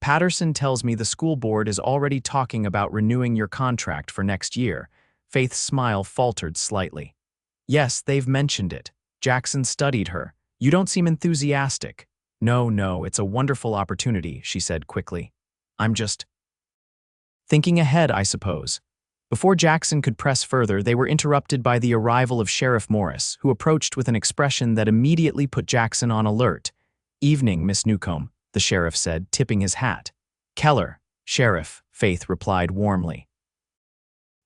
Patterson tells me the school board is already talking about renewing your contract for next year." Faith's smile faltered slightly. "Yes, they've mentioned it." Jackson studied her. "You don't seem enthusiastic." No, it's a wonderful opportunity," she said quickly. "I'm just thinking ahead, I suppose." Before Jackson could press further, they were interrupted by the arrival of Sheriff Morris, who approached with an expression that immediately put Jackson on alert. "Evening, Miss Newcomb," the sheriff said, tipping his hat. "Keller, Sheriff," Faith replied warmly.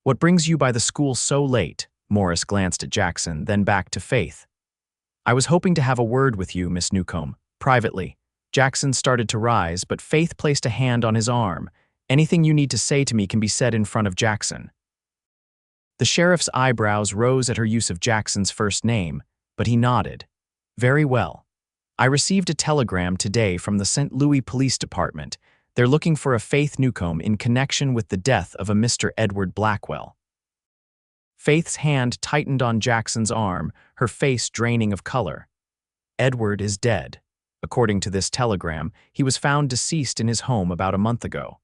"What brings you by the school so late?" Morris glanced at Jackson, then back to Faith. "I was hoping to have a word with you, Miss Newcomb, privately." Jackson started to rise, but Faith placed a hand on his arm. "Anything you need to say to me can be said in front of Jackson." The sheriff's eyebrows rose at her use of Jackson's first name, but he nodded. "Very well. I received a telegram today from the St. Louis Police Department. They're looking for a Faith Newcomb in connection with the death of a Mr. Edward Blackwell." Faith's hand tightened on Jackson's arm, her face draining of color. "Edward is dead. According to this telegram, he was found deceased in his home about a month ago.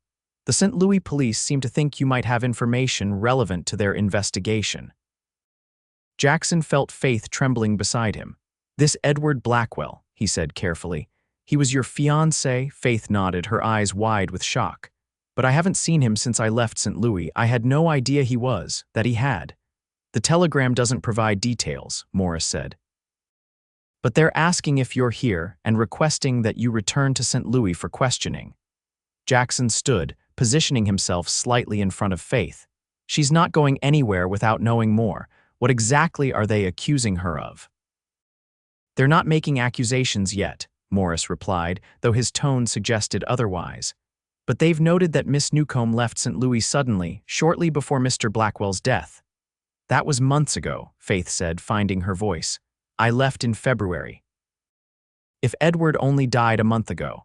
The St. Louis police seem to think you might have information relevant to their investigation." Jackson felt Faith trembling beside him. "This Edward Blackwell," he said carefully. "He was your fiancé?" Faith nodded, her eyes wide with shock. But I haven't seen him since I left St. Louis. I had no idea that he had. The telegram doesn't provide details, Morris said. But they're asking if you're here and requesting that you return to St. Louis for questioning. Jackson stood, positioning himself slightly in front of Faith. She's not going anywhere without knowing more. What exactly are they accusing her of? They're not making accusations yet, Morris replied, though his tone suggested otherwise. But they've noted that Miss Newcomb left St. Louis suddenly, shortly before Mr. Blackwell's death. That was months ago, Faith said, finding her voice. I left in February. If Edward only died a month ago.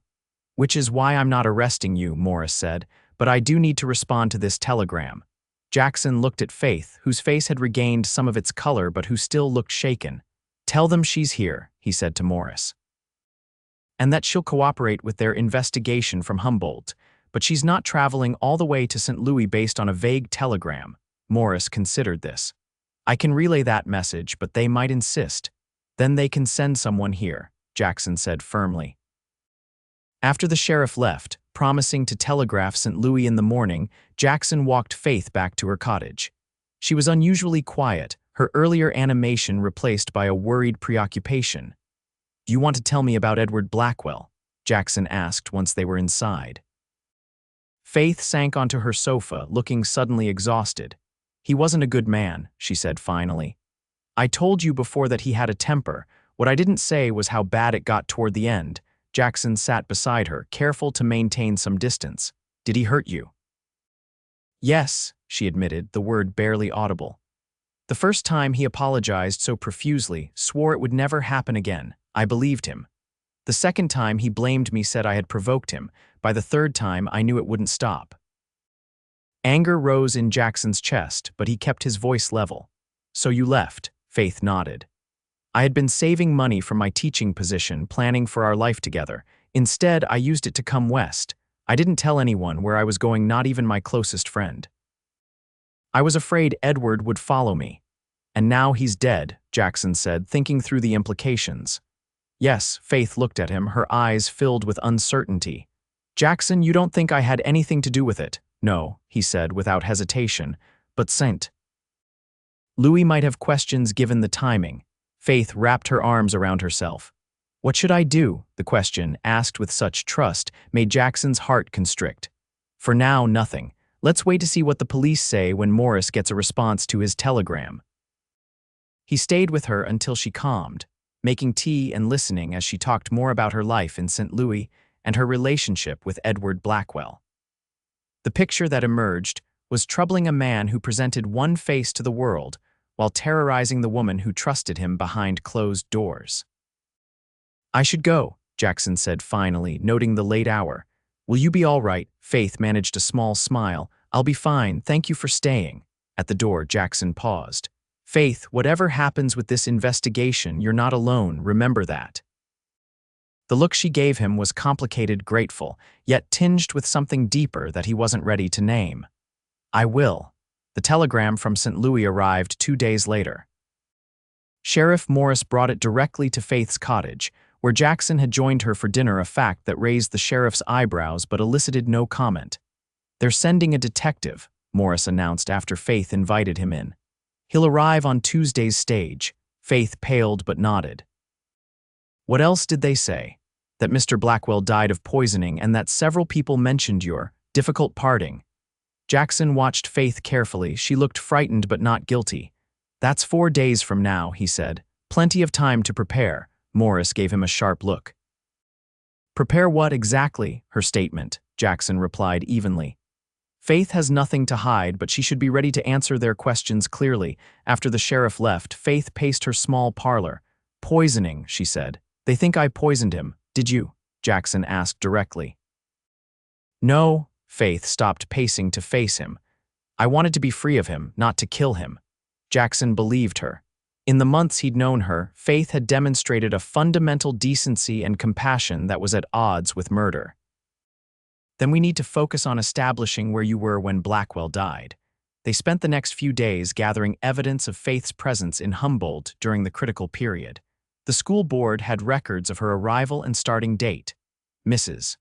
Which is why I'm not arresting you, Morris said, but I do need to respond to this telegram. Jackson looked at Faith, whose face had regained some of its color but who still looked shaken. Tell them she's here, he said to Morris. And that she'll cooperate with their investigation from Humboldt, but she's not traveling all the way to St. Louis based on a vague telegram. Morris considered this. I can relay that message, but they might insist. Then they can send someone here, Jackson said firmly. After the sheriff left, promising to telegraph St. Louis in the morning, Jackson walked Faith back to her cottage. She was unusually quiet, her earlier animation replaced by a worried preoccupation. Do you want to tell me about Edward Blackwell? Jackson asked once they were inside. Faith sank onto her sofa, looking suddenly exhausted. He wasn't a good man, she said finally. I told you before that he had a temper. What I didn't say was how bad it got toward the end. Jackson sat beside her, careful to maintain some distance. Did he hurt you? Yes, she admitted, the word barely audible. The first time he apologized so profusely, swore it would never happen again. I believed him. The second time he blamed me, said I had provoked him. By the third time, I knew it wouldn't stop. Anger rose in Jackson's chest, but he kept his voice level. So you left, Faith nodded. I had been saving money from my teaching position, planning for our life together. Instead, I used it to come west. I didn't tell anyone where I was going, not even my closest friend. I was afraid Edward would follow me. And now he's dead, Jackson said, thinking through the implications. Yes, Faith looked at him, her eyes filled with uncertainty. Jackson, you don't think I had anything to do with it? No, he said without hesitation, but St. Louis might have questions given the timing. Faith wrapped her arms around herself. What should I do? The question, asked with such trust, made Jackson's heart constrict. For now, nothing. Let's wait to see what the police say when Morris gets a response to his telegram. He stayed with her until she calmed, making tea and listening as she talked more about her life in St. Louis and her relationship with Edward Blackwell. The picture that emerged was troubling a man who presented one face to the world while terrorizing the woman who trusted him behind closed doors. I should go, Jackson said finally, noting the late hour. Will you be all right? Faith managed a small smile. I'll be fine, thank you for staying. At the door, Jackson paused. Faith, whatever happens with this investigation, you're not alone, remember that. The look she gave him was complicated, grateful, yet tinged with something deeper that he wasn't ready to name. I will. The telegram from St. Louis arrived 2 days later. Sheriff Morris brought it directly to Faith's cottage, where Jackson had joined her for dinner, a fact that raised the sheriff's eyebrows but elicited no comment. They're sending a detective, Morris announced after Faith invited him in. He'll arrive on Tuesday's stage. Faith paled but nodded. What else did they say? That Mr. Blackwell died of poisoning and that several people mentioned your difficult parting. Jackson watched Faith carefully. She looked frightened but not guilty. That's 4 days from now, he said. Plenty of time to prepare. Morris gave him a sharp look. Prepare what exactly? Her statement, Jackson replied evenly. Faith has nothing to hide, but she should be ready to answer their questions clearly. After the sheriff left, Faith paced her small parlor. Poisoning, she said. They think I poisoned him. Did you? Jackson asked directly. No, Faith stopped pacing to face him. I wanted to be free of him, not to kill him. Jackson believed her. In the months he'd known her, Faith had demonstrated a fundamental decency and compassion that was at odds with murder. Then we need to focus on establishing where you were when Blackwell died. They spent the next few days gathering evidence of Faith's presence in Humboldt during the critical period. The school board had records of her arrival and starting date. Mrs.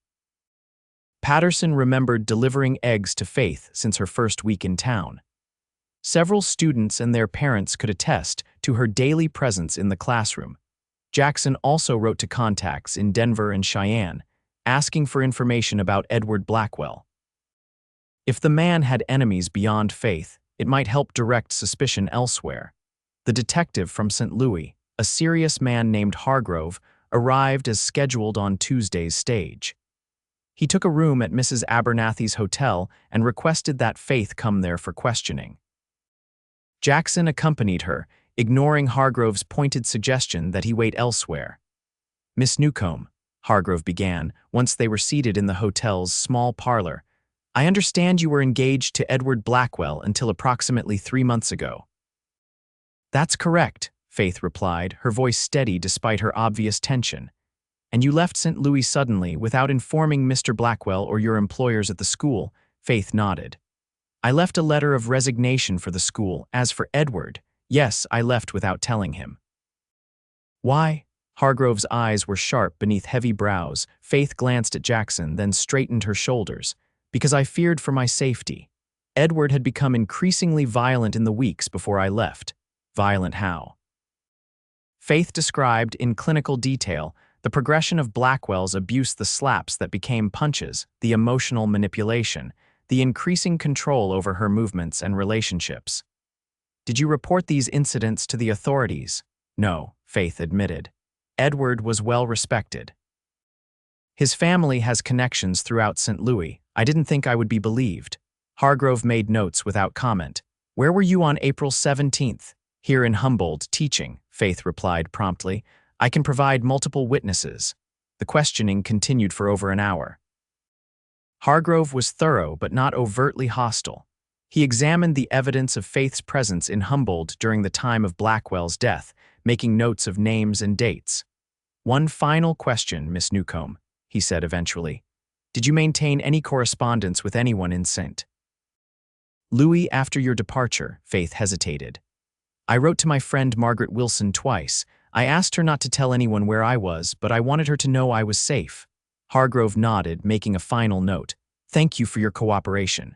Patterson remembered delivering eggs to Faith since her first week in town. Several students and their parents could attest to her daily presence in the classroom. Jackson also wrote to contacts in Denver and Cheyenne, asking for information about Edward Blackwell. If the man had enemies beyond Faith, it might help direct suspicion elsewhere. The detective from St. Louis, a serious man named Hargrove, arrived as scheduled on Tuesday's stage. He took a room at Mrs. Abernathy's hotel and requested that Faith come there for questioning. Jackson accompanied her, ignoring Hargrove's pointed suggestion that he wait elsewhere. "Miss Newcomb," Hargrove began, once they were seated in the hotel's small parlor, "I understand you were engaged to Edward Blackwell until approximately 3 months ago." "That's correct," Faith replied, her voice steady despite her obvious tension. "And you left St. Louis suddenly without informing Mr. Blackwell or your employers at the school." Faith nodded. "I left a letter of resignation for the school. As for Edward, yes, I left without telling him." "Why?" Hargrove's eyes were sharp beneath heavy brows. Faith glanced at Jackson, then straightened her shoulders. "Because I feared for my safety. Edward had become increasingly violent in the weeks before I left." "Violent how?" Faith described in clinical detail the progression of Blackwell's abuse, the slaps that became punches, the emotional manipulation, the increasing control over her movements and relationships. "Did you report these incidents to the authorities?" "No," Faith admitted. "Edward was well respected. His family has connections throughout St. Louis. I didn't think I would be believed." Hargrove made notes without comment. "Where were you on April 17th? "Here in Humboldt, teaching," Faith replied promptly. "I can provide multiple witnesses." The questioning continued for over an hour. Hargrove was thorough but not overtly hostile. He examined the evidence of Faith's presence in Humboldt during the time of Blackwell's death, making notes of names and dates. "One final question, Miss Newcomb," he said eventually. "Did you maintain any correspondence with anyone in St. Louis after your departure?" Faith hesitated. "I wrote to my friend Margaret Wilson twice. I asked her not to tell anyone where I was, but I wanted her to know I was safe." Hargrove nodded, making a final note. "Thank you for your cooperation.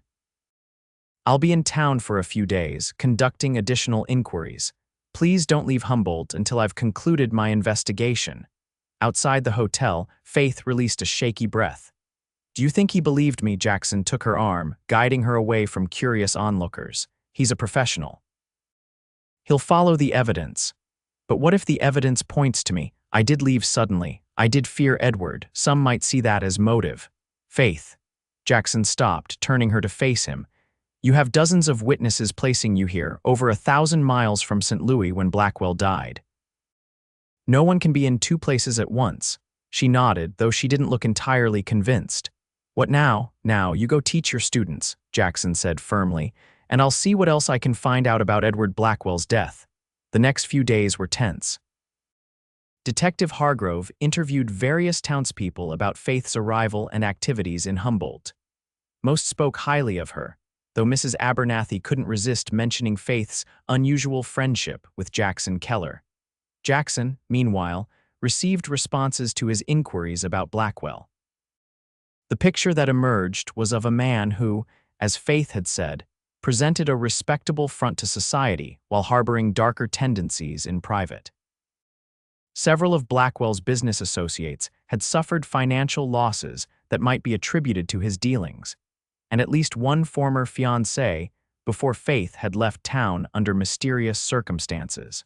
I'll be in town for a few days, conducting additional inquiries. Please don't leave Humboldt until I've concluded my investigation." Outside the hotel, Faith released a shaky breath. "Do you think he believed me?" Jackson took her arm, guiding her away from curious onlookers. "He's a professional. He'll follow the evidence. But what if the evidence points to me? I did leave suddenly. I did fear Edward. Some might see that as motive." "Faith." Jackson stopped, turning her to face him. "You have dozens of witnesses placing you here, over 1,000 miles from St. Louis when Blackwell died. No one can be in two places at once." She nodded, though she didn't look entirely convinced. "What now?" "Now, you go teach your students," Jackson said firmly, "and I'll see what else I can find out about Edward Blackwell's death." The next few days were tense. Detective Hargrove interviewed various townspeople about Faith's arrival and activities in Humboldt. Most spoke highly of her, though Mrs. Abernathy couldn't resist mentioning Faith's unusual friendship with Jackson Keller. Jackson, meanwhile, received responses to his inquiries about Blackwell. The picture that emerged was of a man who, as Faith had said, presented a respectable front to society while harboring darker tendencies in private. Several of Blackwell's business associates had suffered financial losses that might be attributed to his dealings, and at least one former fiancée before Faith had left town under mysterious circumstances.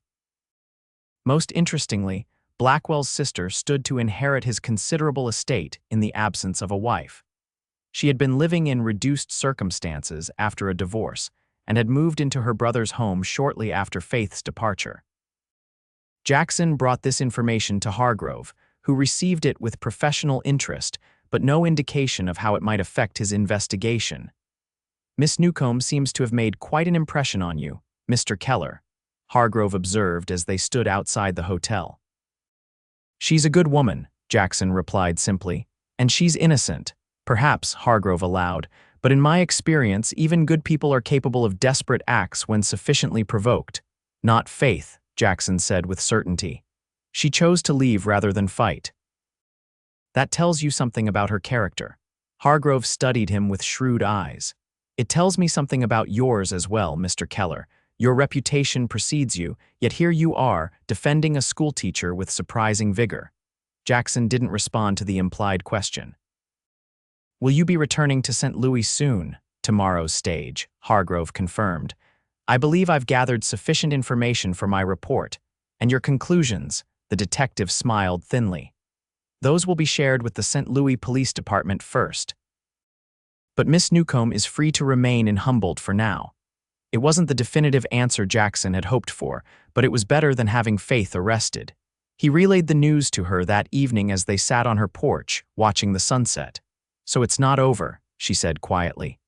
Most interestingly, Blackwell's sister stood to inherit his considerable estate in the absence of a wife. She had been living in reduced circumstances after a divorce and had moved into her brother's home shortly after Faith's departure. Jackson brought this information to Hargrove, who received it with professional interest, but no indication of how it might affect his investigation. "Miss Newcomb seems to have made quite an impression on you, Mr. Keller," Hargrove observed as they stood outside the hotel. "She's a good woman," Jackson replied simply, "and she's innocent." "Perhaps," Hargrove allowed, "but in my experience, even good people are capable of desperate acts when sufficiently provoked." "Not Faith," Jackson said with certainty. "She chose to leave rather than fight." "That tells you something about her character." Hargrove studied him with shrewd eyes. "It tells me something about yours as well, Mr. Keller. Your reputation precedes you, yet here you are, defending a schoolteacher with surprising vigor." Jackson didn't respond to the implied question. "Will you be returning to St. Louis soon?" "Tomorrow's stage," Hargrove confirmed. "I believe I've gathered sufficient information for my report. And your conclusions," the detective smiled thinly. "Those will be shared with the St. Louis Police Department first. But Miss Newcomb is free to remain in Humboldt for now." It wasn't the definitive answer Jackson had hoped for, but it was better than having Faith arrested. He relayed the news to her that evening as they sat on her porch, watching the sunset. "So it's not over," she said quietly.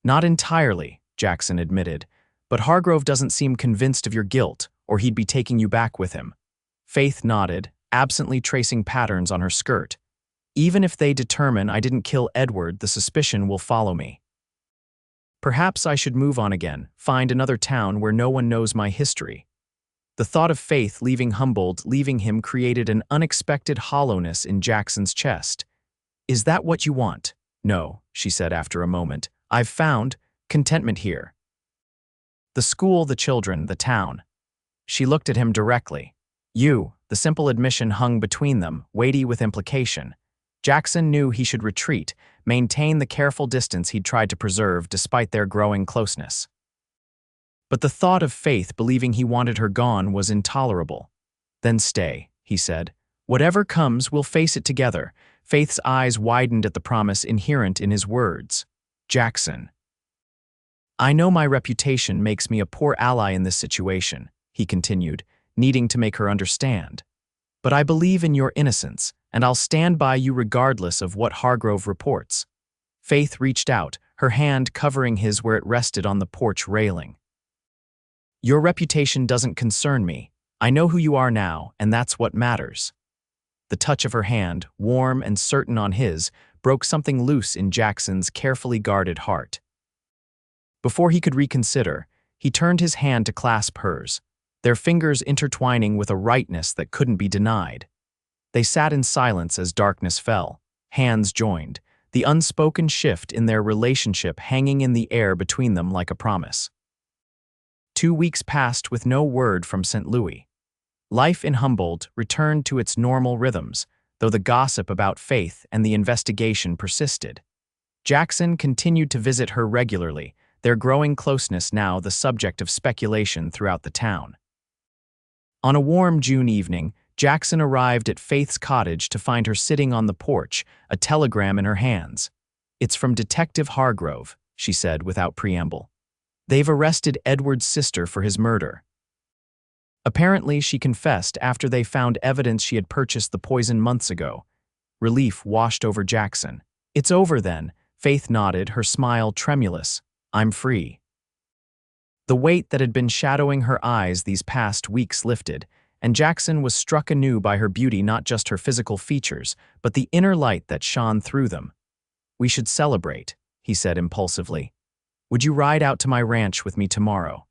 "Not entirely," Jackson admitted, "but Hargrove doesn't seem convinced of your guilt, or he'd be taking you back with him." Faith nodded, absently tracing patterns on her skirt. "Even if they determine I didn't kill Edward, the suspicion will follow me. Perhaps I should move on again, find another town where no one knows my history." The thought of Faith leaving Humboldt, leaving him, created an unexpected hollowness in Jackson's chest. "Is that what you want?" "No," she said after a moment. "I've found contentment here. The school, the children, the town." She looked at him directly. "You," the simple admission hung between them, weighty with implication. Jackson knew he should retreat, maintain the careful distance he'd tried to preserve despite their growing closeness. But the thought of Faith believing he wanted her gone was intolerable. "Then stay," he said. "Whatever comes, we'll face it together." Faith's eyes widened at the promise inherent in his words. "Jackson, I know my reputation makes me a poor ally in this situation," he continued, needing to make her understand. "But I believe in your innocence, and I'll stand by you regardless of what Hargrove reports." Faith reached out, her hand covering his where it rested on the porch railing. "Your reputation doesn't concern me. I know who you are now, and that's what matters." The touch of her hand, warm and certain on his, broke something loose in Jackson's carefully guarded heart. Before he could reconsider, he turned his hand to clasp hers, their fingers intertwining with a rightness that couldn't be denied. They sat in silence as darkness fell, hands joined, the unspoken shift in their relationship hanging in the air between them like a promise. 2 weeks passed with no word from St. Louis. Life in Humboldt returned to its normal rhythms, though the gossip about Faith and the investigation persisted. Jackson continued to visit her regularly, their growing closeness now the subject of speculation throughout the town. On a warm June evening, Jackson arrived at Faith's cottage to find her sitting on the porch, a telegram in her hands. "It's from Detective Hargrove," she said without preamble. "They've arrested Edward's sister for his murder." Apparently, she confessed after they found evidence she had purchased the poison months ago. Relief washed over Jackson. "It's over then," Faith nodded, her smile tremulous. "I'm free." The weight that had been shadowing her eyes these past weeks lifted, and Jackson was struck anew by her beauty, not just her physical features, but the inner light that shone through them. "We should celebrate," he said impulsively. "Would you ride out to my ranch with me tomorrow?"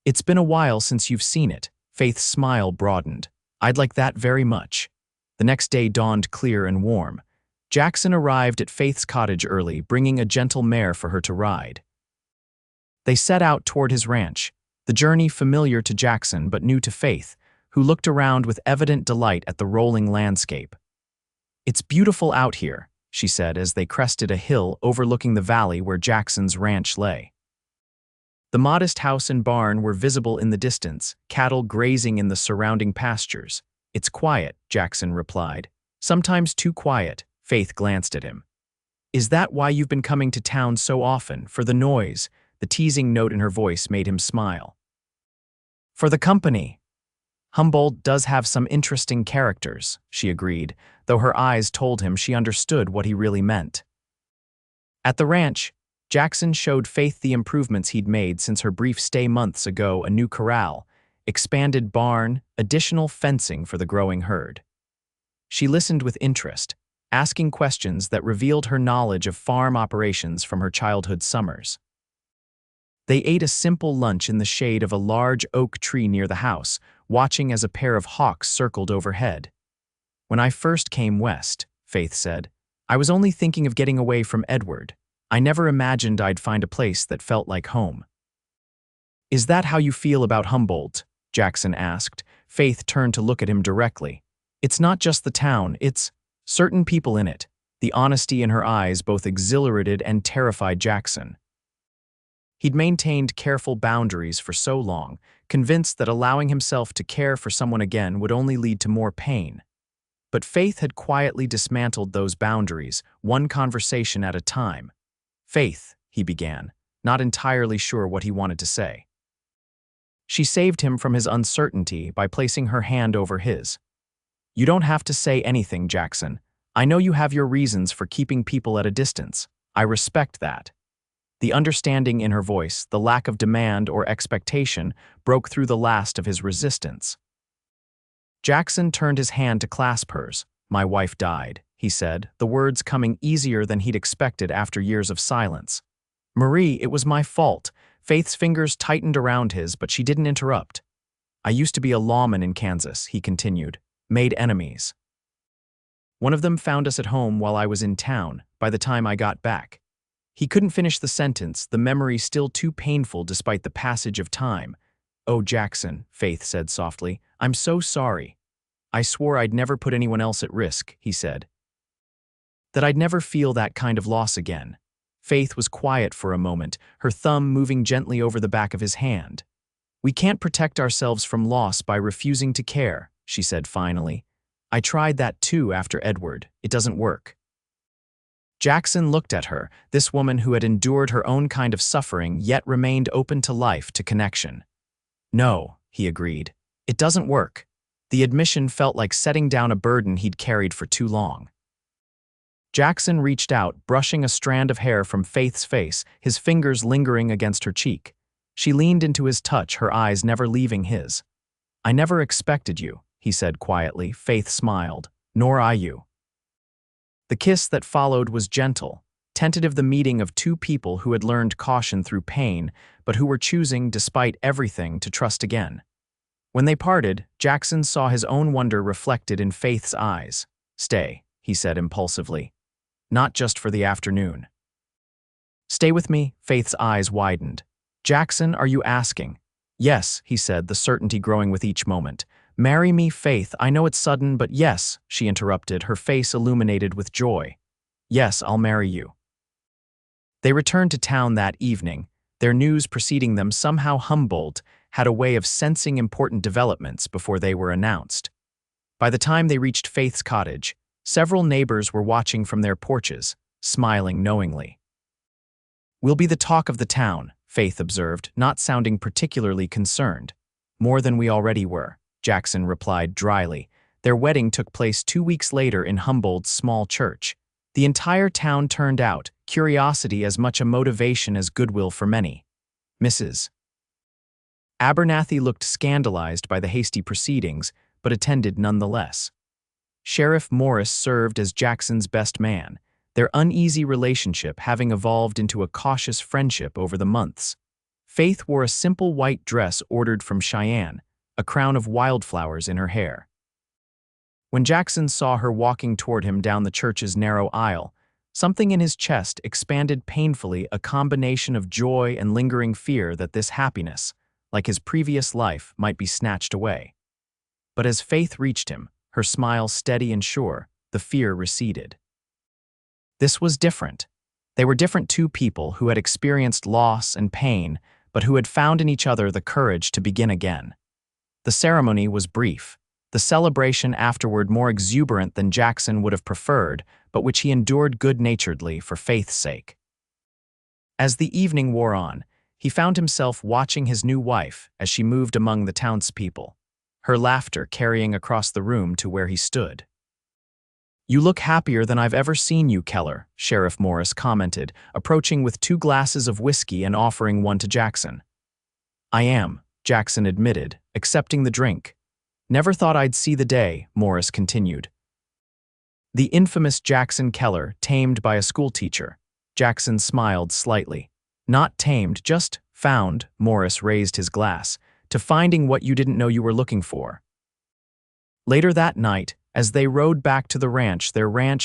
"It's been a while since you've seen it." Faith's smile broadened. "I'd like that very much." The next day dawned clear and warm. Jackson arrived at Faith's cottage early, bringing a gentle mare for her to ride. They set out toward his ranch, the journey familiar to Jackson but new to Faith, who looked around with evident delight at the rolling landscape. "It's beautiful out here," she said as they crested a hill overlooking the valley where Jackson's ranch lay. The modest house and barn were visible in the distance, cattle grazing in the surrounding pastures. "It's quiet," Jackson replied. "Sometimes too quiet." Faith glanced at him. "Is that why you've been coming to town so often, for the noise?" The teasing note in her voice made him smile. "For the company." "Humboldt does have some interesting characters," she agreed, though her eyes told him she understood what he really meant. At the ranch, Jackson showed Faith the improvements he'd made since her brief stay months ago: a new corral, expanded barn, additional fencing for the growing herd. She listened with interest, asking questions that revealed her knowledge of farm operations from her childhood summers. They ate a simple lunch in the shade of a large oak tree near the house, watching as a pair of hawks circled overhead. "When I first came west," Faith said, I was only thinking of getting away from Edward. I never imagined I'd find a place that felt like home." "Is that how you feel about Humboldt?" Jackson asked. Faith turned to look at him directly. "It's not just the town, it's certain people in it." The honesty in her eyes both exhilarated and terrified Jackson. He'd maintained careful boundaries for so long, convinced that allowing himself to care for someone again would only lead to more pain. But Faith had quietly dismantled those boundaries, one conversation at a time. "Faith," he began, not entirely sure what he wanted to say. She saved him from his uncertainty by placing her hand over his. "You don't have to say anything, Jackson. I know you have your reasons for keeping people at a distance. I respect that." The understanding in her voice, the lack of demand or expectation, broke through the last of his resistance. Jackson turned his hand to clasp hers. "My wife died," he said, the words coming easier than he'd expected after years of silence. "Marie, it was my fault." Faith's fingers tightened around his, but she didn't interrupt. "I used to be a lawman in Kansas," he continued. "Made enemies. One of them found us at home while I was in town, by the time I got back." He couldn't finish the sentence, the memory still too painful despite the passage of time. "Oh, Jackson," Faith said softly, "I'm so sorry. I swore I'd never put anyone else at risk," he said. "That I'd never feel that kind of loss again." Faith was quiet for a moment, her thumb moving gently over the back of his hand. "We can't protect ourselves from loss by refusing to care," she said finally. "I tried that too after Edward. It doesn't work." Jackson looked at her, this woman who had endured her own kind of suffering yet remained open to life, to connection. "No," he agreed. "It doesn't work." The admission felt like setting down a burden he'd carried for too long. Jackson reached out, brushing a strand of hair from Faith's face, his fingers lingering against her cheek. She leaned into his touch, her eyes never leaving his. "I never expected you," he said quietly. Faith smiled. "Nor I you." The kiss that followed was gentle, tentative, the meeting of two people who had learned caution through pain, but who were choosing, despite everything, to trust again. When they parted, Jackson saw his own wonder reflected in Faith's eyes. "Stay," he said impulsively. "Not just for the afternoon." "Stay with me?" Faith's eyes widened. "Jackson, are you asking?" "Yes," he said, the certainty growing with each moment. "Marry me, Faith. I know it's sudden, but yes," she interrupted, her face illuminated with joy. "Yes, I'll marry you." They returned to town that evening, their news preceding them. Somehow Humboldt had a way of sensing important developments before they were announced. By the time they reached Faith's cottage, several neighbors were watching from their porches, smiling knowingly. "We'll be the talk of the town," Faith observed, not sounding particularly concerned. "More than we already were," Jackson replied dryly. Their wedding took place 2 weeks later in Humboldt's small church. The entire town turned out, curiosity as much a motivation as goodwill for many. Mrs. Abernathy looked scandalized by the hasty proceedings, but attended nonetheless. Sheriff Morris served as Jackson's best man, their uneasy relationship having evolved into a cautious friendship over the months. Faith wore a simple white dress ordered from Cheyenne, a crown of wildflowers in her hair. When Jackson saw her walking toward him down the church's narrow aisle, something in his chest expanded painfully, a combination of joy and lingering fear that this happiness, like his previous life, might be snatched away. But as Faith reached him, her smile steady and sure, the fear receded. This was different. They were different, two people who had experienced loss and pain, but who had found in each other the courage to begin again. The ceremony was brief, the celebration afterward more exuberant than Jackson would have preferred, but which he endured good-naturedly for Faith's sake. As the evening wore on, he found himself watching his new wife as she moved among the townspeople, her laughter carrying across the room to where he stood. "You look happier than I've ever seen you, Keller," Sheriff Morris commented, approaching with 2 glasses of whiskey and offering one to Jackson. "I am," Jackson admitted, accepting the drink. "Never thought I'd see the day," Morris continued. The infamous Jackson Keller, tamed by a schoolteacher. Jackson smiled slightly. "Not tamed, just found," Morris raised his glass, "to finding what you didn't know you were looking for." Later that night, As they rode back to the ranch,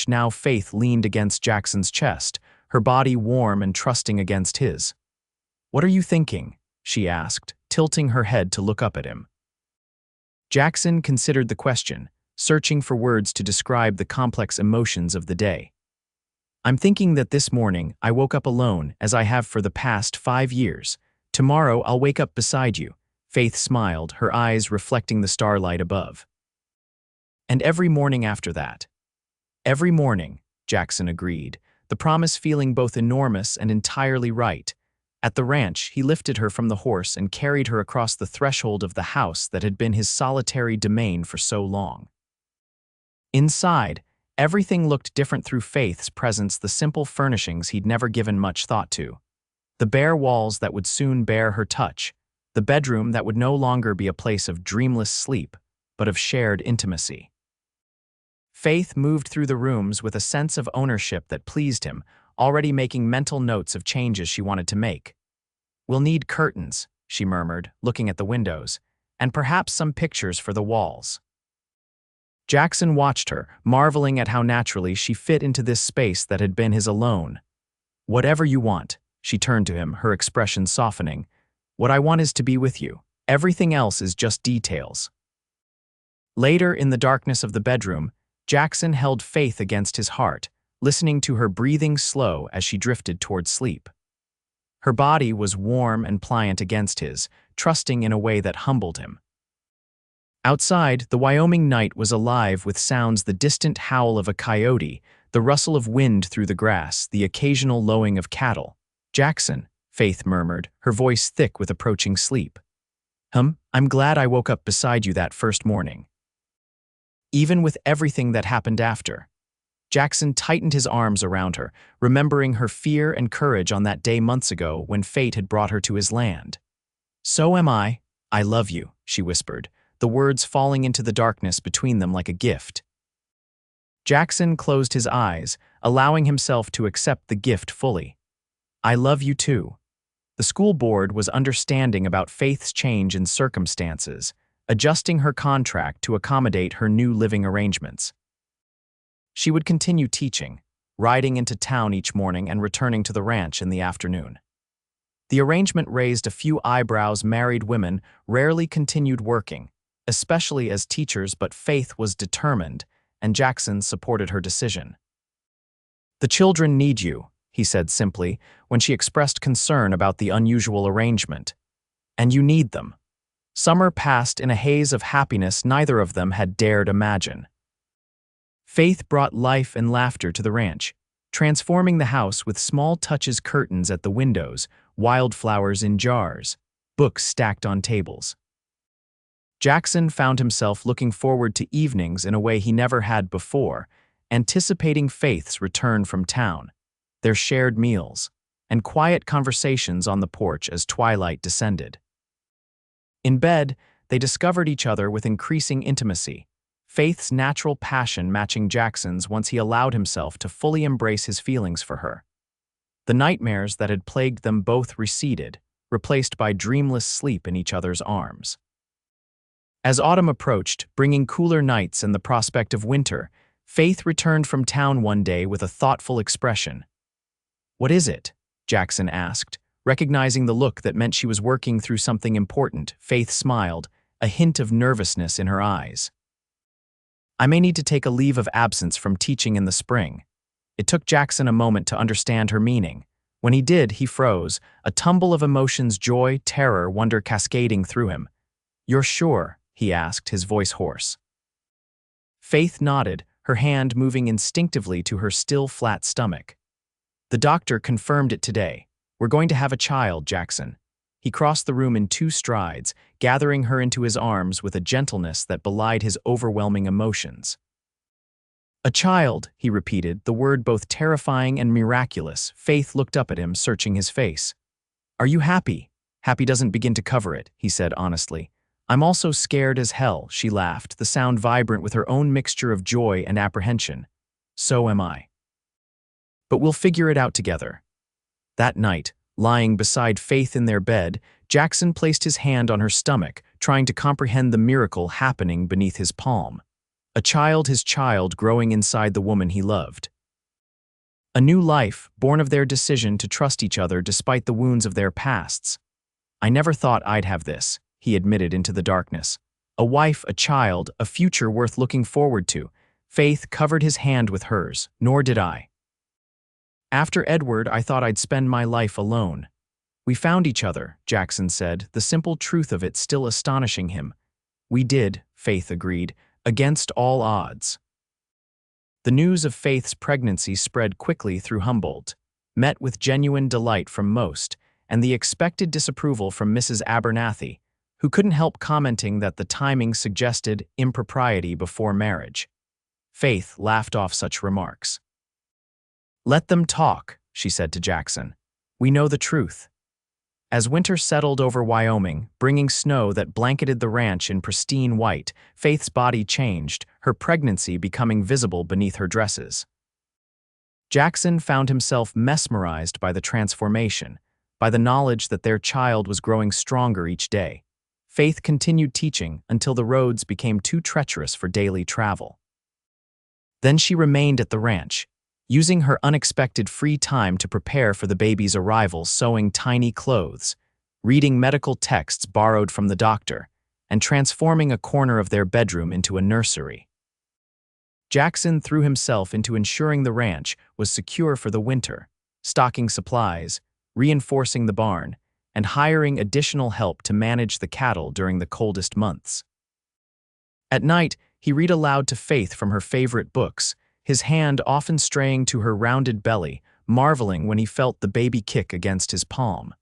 now Faith leaned against Jackson's chest, her body warm and trusting against his. "What are you thinking?" she asked, tilting her head to look up at him. Jackson considered the question, searching for words to describe the complex emotions of the day. "I'm thinking that this morning I woke up alone, as I have for the past 5 years. Tomorrow I'll wake up beside you." Faith smiled, her eyes reflecting the starlight above. "And every morning after that." "Every morning," Jackson agreed, the promise feeling both enormous and entirely right. At the ranch, he lifted her from the horse and carried her across the threshold of the house that had been his solitary domain for so long. Inside, everything looked different through Faith's presence, the simple furnishings he'd never given much thought to. The bare walls that would soon bear her touch, the bedroom that would no longer be a place of dreamless sleep, but of shared intimacy. Faith moved through the rooms with a sense of ownership that pleased him, already making mental notes of changes she wanted to make. "We'll need curtains," she murmured, looking at the windows, "and perhaps some pictures for the walls." Jackson watched her, marveling at how naturally she fit into this space that had been his alone. "Whatever you want," she turned to him, her expression softening. "What I want is to be with you. Everything else is just details." Later, in the darkness of the bedroom, Jackson held Faith against his heart, listening to her breathing slow as she drifted toward sleep. Her body was warm and pliant against his, trusting in a way that humbled him. Outside, the Wyoming night was alive with sounds: the distant howl of a coyote, the rustle of wind through the grass, the occasional lowing of cattle. "Jackson," Faith murmured, her voice thick with approaching sleep. I'm glad I woke up beside you that first morning." Even with everything that happened after. Jackson tightened his arms around her, remembering her fear and courage on that day months ago when fate had brought her to his land. "So am I. I love you," she whispered, the words falling into the darkness between them like a gift. Jackson closed his eyes, allowing himself to accept the gift fully. "I love you too." The school board was understanding about Faith's change in circumstances, adjusting her contract to accommodate her new living arrangements. She would continue teaching, riding into town each morning and returning to the ranch in the afternoon. The arrangement raised a few eyebrows. Married women rarely continued working, especially as teachers, but Faith was determined, and Jackson supported her decision. "The children need you," he said simply, when she expressed concern about the unusual arrangement. "And you need them." Summer passed in a haze of happiness neither of them had dared imagine. Faith brought life and laughter to the ranch, transforming the house with small touches: curtains at the windows, wildflowers in jars, books stacked on tables. Jackson found himself looking forward to evenings in a way he never had before, anticipating Faith's return from town, their shared meals, and quiet conversations on the porch as twilight descended. In bed, they discovered each other with increasing intimacy, Faith's natural passion matching Jackson's once he allowed himself to fully embrace his feelings for her. The nightmares that had plagued them both receded, replaced by dreamless sleep in each other's arms. As autumn approached, bringing cooler nights and the prospect of winter, Faith returned from town one day with a thoughtful expression. "What is it?" Jackson asked, recognizing the look that meant she was working through something important. Faith smiled, a hint of nervousness in her eyes. "I may need to take a leave of absence from teaching in the spring." It took Jackson a moment to understand her meaning. When he did, he froze, a tumble of emotions: joy, terror, wonder cascading through him. "You're sure?" he asked, his voice hoarse. Faith nodded, her hand moving instinctively to her still flat stomach. "The doctor confirmed it today. We're going to have a child, Jackson." He crossed the room in 2 strides, gathering her into his arms with a gentleness that belied his overwhelming emotions. "A child," he repeated, the word both terrifying and miraculous. Faith looked up at him, searching his face. "Are you happy?" "Happy doesn't begin to cover it," he said honestly. "I'm also scared as hell," she laughed, the sound vibrant with her own mixture of joy and apprehension. "So am I. But we'll figure it out together." That night, lying beside Faith in their bed, Jackson placed his hand on her stomach, trying to comprehend the miracle happening beneath his palm. A child, his child, growing inside the woman he loved. A new life, born of their decision to trust each other despite the wounds of their pasts. I never thought I'd have this, he admitted into the darkness. A wife, a child, a future worth looking forward to. Faith covered his hand with hers, nor did I. After Edward, I thought I'd spend my life alone. We found each other, Jackson said, the simple truth of it still astonishing him. We did, Faith agreed, against all odds. The news of Faith's pregnancy spread quickly through Humboldt, met with genuine delight from most, and the expected disapproval from Mrs. Abernathy, who couldn't help commenting that the timing suggested impropriety before marriage. Faith laughed off such remarks. "Let them talk," she said to Jackson. "We know the truth." As winter settled over Wyoming, bringing snow that blanketed the ranch in pristine white, Faith's body changed, her pregnancy becoming visible beneath her dresses. Jackson found himself mesmerized by the transformation, by the knowledge that their child was growing stronger each day. Faith continued teaching until the roads became too treacherous for daily travel. Then she remained at the ranch, using her unexpected free time to prepare for the baby's arrival, sewing tiny clothes, reading medical texts borrowed from the doctor, and transforming a corner of their bedroom into a nursery. Jackson threw himself into ensuring the ranch was secure for the winter, stocking supplies, reinforcing the barn, and hiring additional help to manage the cattle during the coldest months. At night, he read aloud to Faith from her favorite books, his hand often straying to her rounded belly, marveling when he felt the baby kick against his palm.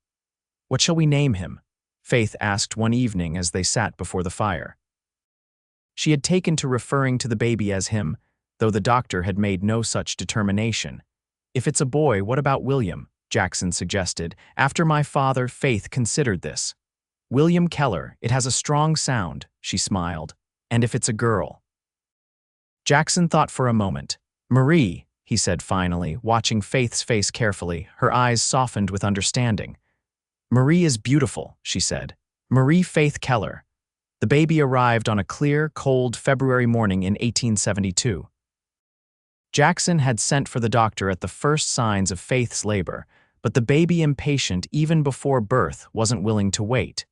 "What shall we name him?" Faith asked one evening as they sat before the fire. She had taken to referring to the baby as him, though the doctor had made no such determination. "If it's a boy, what about William?" Jackson suggested. "After my father." Faith considered this. "William Keller, it has a strong sound," she smiled. "And if it's a girl?" Jackson thought for a moment. "Marie," he said finally, watching Faith's face carefully, her eyes softened with understanding. "Marie is beautiful," she said. "Marie Faith Keller." The baby arrived on a clear, cold February morning in 1872. Jackson had sent for the doctor at the first signs of Faith's labor, but the baby, impatient even before birth, wasn't willing to wait.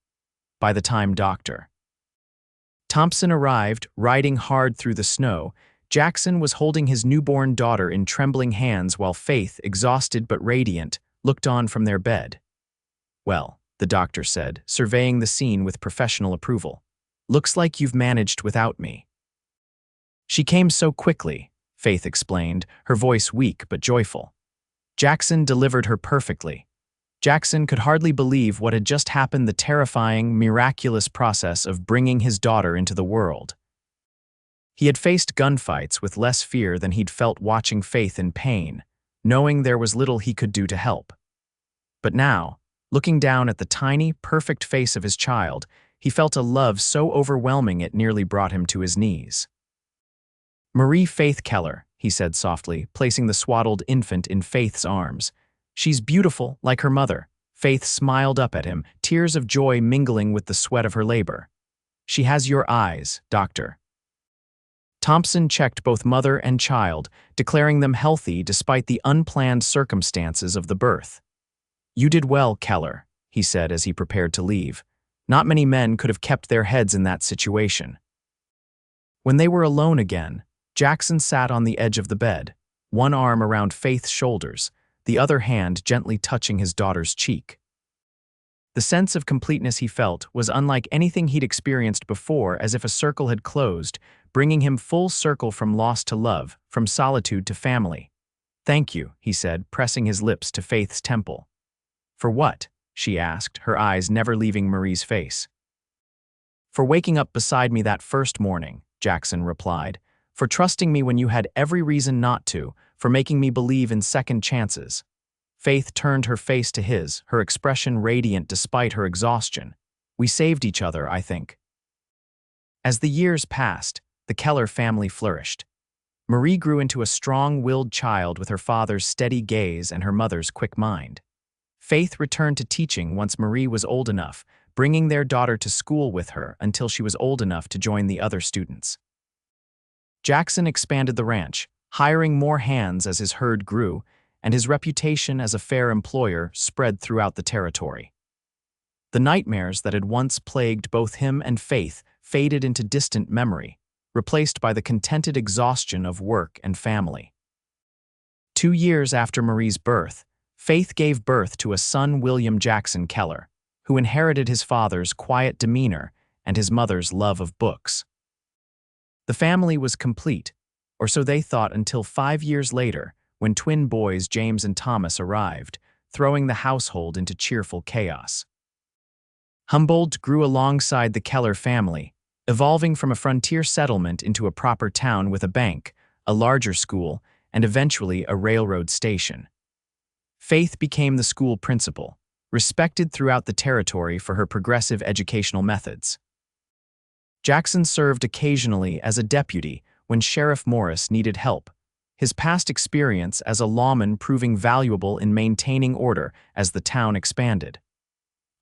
By the time Dr. Thompson arrived, riding hard through the snow, Jackson was holding his newborn daughter in trembling hands while Faith, exhausted but radiant, looked on from their bed. "Well," the doctor said, surveying the scene with professional approval, "looks like you've managed without me." "She came so quickly," Faith explained, her voice weak but joyful. Jackson delivered her perfectly. Jackson could hardly believe what had just happened, the terrifying, miraculous process of bringing his daughter into the world. He had faced gunfights with less fear than he'd felt watching Faith in pain, knowing there was little he could do to help. But now, looking down at the tiny, perfect face of his child, he felt a love so overwhelming it nearly brought him to his knees. "Marie Faith Keller," he said softly, placing the swaddled infant in Faith's arms. "She's beautiful, like her mother." Faith smiled up at him, tears of joy mingling with the sweat of her labor. "She has your eyes, Doctor." Thompson checked both mother and child, declaring them healthy despite the unplanned circumstances of the birth. "You did well, Keller," he said as he prepared to leave. Not many men could have kept their heads in that situation. When they were alone again, Jackson sat on the edge of the bed, one arm around Faith's shoulders, the other hand gently touching his daughter's cheek. The sense of completeness he felt was unlike anything he'd experienced before, as if a circle had closed, bringing him full circle from loss to love, from solitude to family. "Thank you," he said, pressing his lips to Faith's temple. "For what?" she asked, her eyes never leaving Marie's face. "For waking up beside me that first morning," Jackson replied. "For trusting me when you had every reason not to, for making me believe in second chances." Faith turned her face to his, her expression radiant despite her exhaustion. "We saved each other, I think." As the years passed, the Keller family flourished. Marie grew into a strong-willed child with her father's steady gaze and her mother's quick mind. Faith returned to teaching once Marie was old enough, bringing their daughter to school with her until she was old enough to join the other students. Jackson expanded the ranch, hiring more hands as his herd grew, and his reputation as a fair employer spread throughout the territory. The nightmares that had once plagued both him and Faith faded into distant memory, replaced by the contented exhaustion of work and family. 2 years after Marie's birth, Faith gave birth to a son, William Jackson Keller, who inherited his father's quiet demeanor and his mother's love of books. The family was complete, or so they thought, until 5 years later, when twin boys James and Thomas arrived, throwing the household into cheerful chaos. Humboldt grew alongside the Keller family, evolving from a frontier settlement into a proper town with a bank, a larger school, and eventually a railroad station. Faith became the school principal, respected throughout the territory for her progressive educational methods. Jackson served occasionally as a deputy when Sheriff Morris needed help, his past experience as a lawman proving valuable in maintaining order as the town expanded.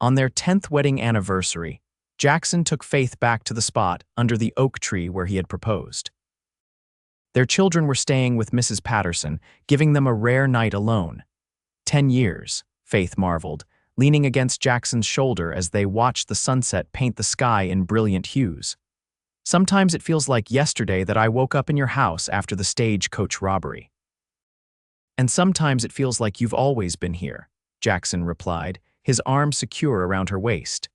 On their 10th wedding anniversary, Jackson took Faith back to the spot under the oak tree where he had proposed. Their children were staying with Mrs. Patterson, giving them a rare night alone. 10 years, Faith marveled, leaning against Jackson's shoulder as they watched the sunset paint the sky in brilliant hues. Sometimes it feels like yesterday that I woke up in your house after the stagecoach robbery. And sometimes it feels like you've always been here, Jackson replied, his arm secure around her waist.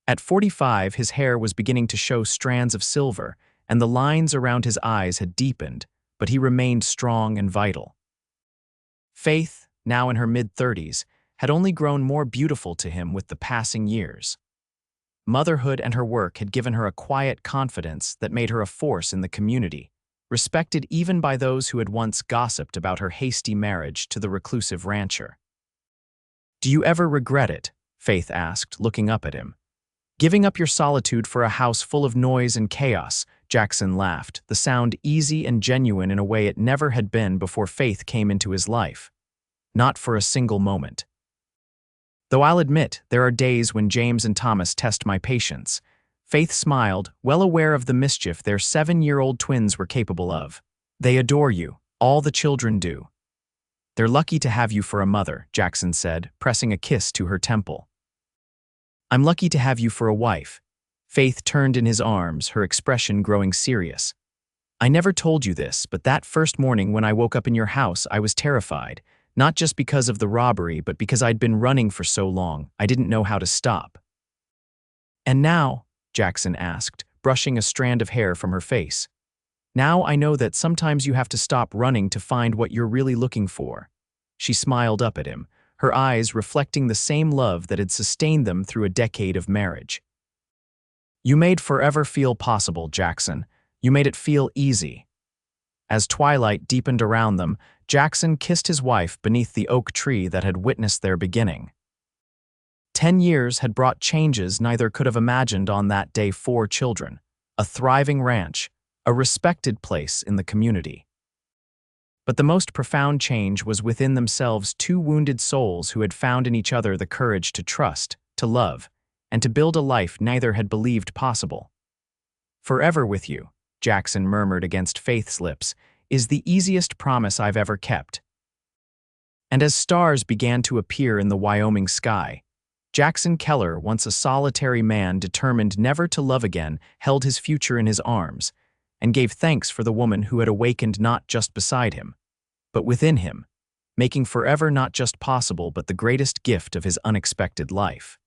At 45, his hair was beginning to show strands of silver, and the lines around his eyes had deepened, but he remained strong and vital. Faith, now in her mid-30s, had only grown more beautiful to him with the passing years. Motherhood and her work had given her a quiet confidence that made her a force in the community, respected even by those who had once gossiped about her hasty marriage to the reclusive rancher. "Do you ever regret it?" Faith asked, looking up at him. "Giving up your solitude for a house full of noise and chaos," Jackson laughed, the sound easy and genuine in a way it never had been before Faith came into his life. "Not for a single moment. Though I'll admit, there are days when James and Thomas test my patience." Faith smiled, well aware of the mischief their 7-year-old twins were capable of. "They adore you. All the children do." "They're lucky to have you for a mother," Jackson said, pressing a kiss to her temple. "I'm lucky to have you for a wife." Faith turned in his arms, her expression growing serious. "I never told you this, but that first morning when I woke up in your house, I was terrified. Not just because of the robbery, but because I'd been running for so long, I didn't know how to stop." "And now?" Jackson asked, brushing a strand of hair from her face. "Now I know that sometimes you have to stop running to find what you're really looking for." She smiled up at him, her eyes reflecting the same love that had sustained them through a decade of marriage. "You made forever feel possible, Jackson. You made it feel easy." As twilight deepened around them, Jackson kissed his wife beneath the oak tree that had witnessed their beginning. 10 years had brought changes neither could have imagined on that day. 4 children, a thriving ranch, a respected place in the community. But the most profound change was within themselves, 2 wounded souls who had found in each other the courage to trust, to love, and to build a life neither had believed possible. "Forever with you," Jackson murmured against Faith's lips, "is the easiest promise I've ever kept." And as stars began to appear in the Wyoming sky, Jackson Keller, once a solitary man determined never to love again, held his future in his arms, and gave thanks for the woman who had awakened not just beside him, but within him, making forever not just possible but the greatest gift of his unexpected life.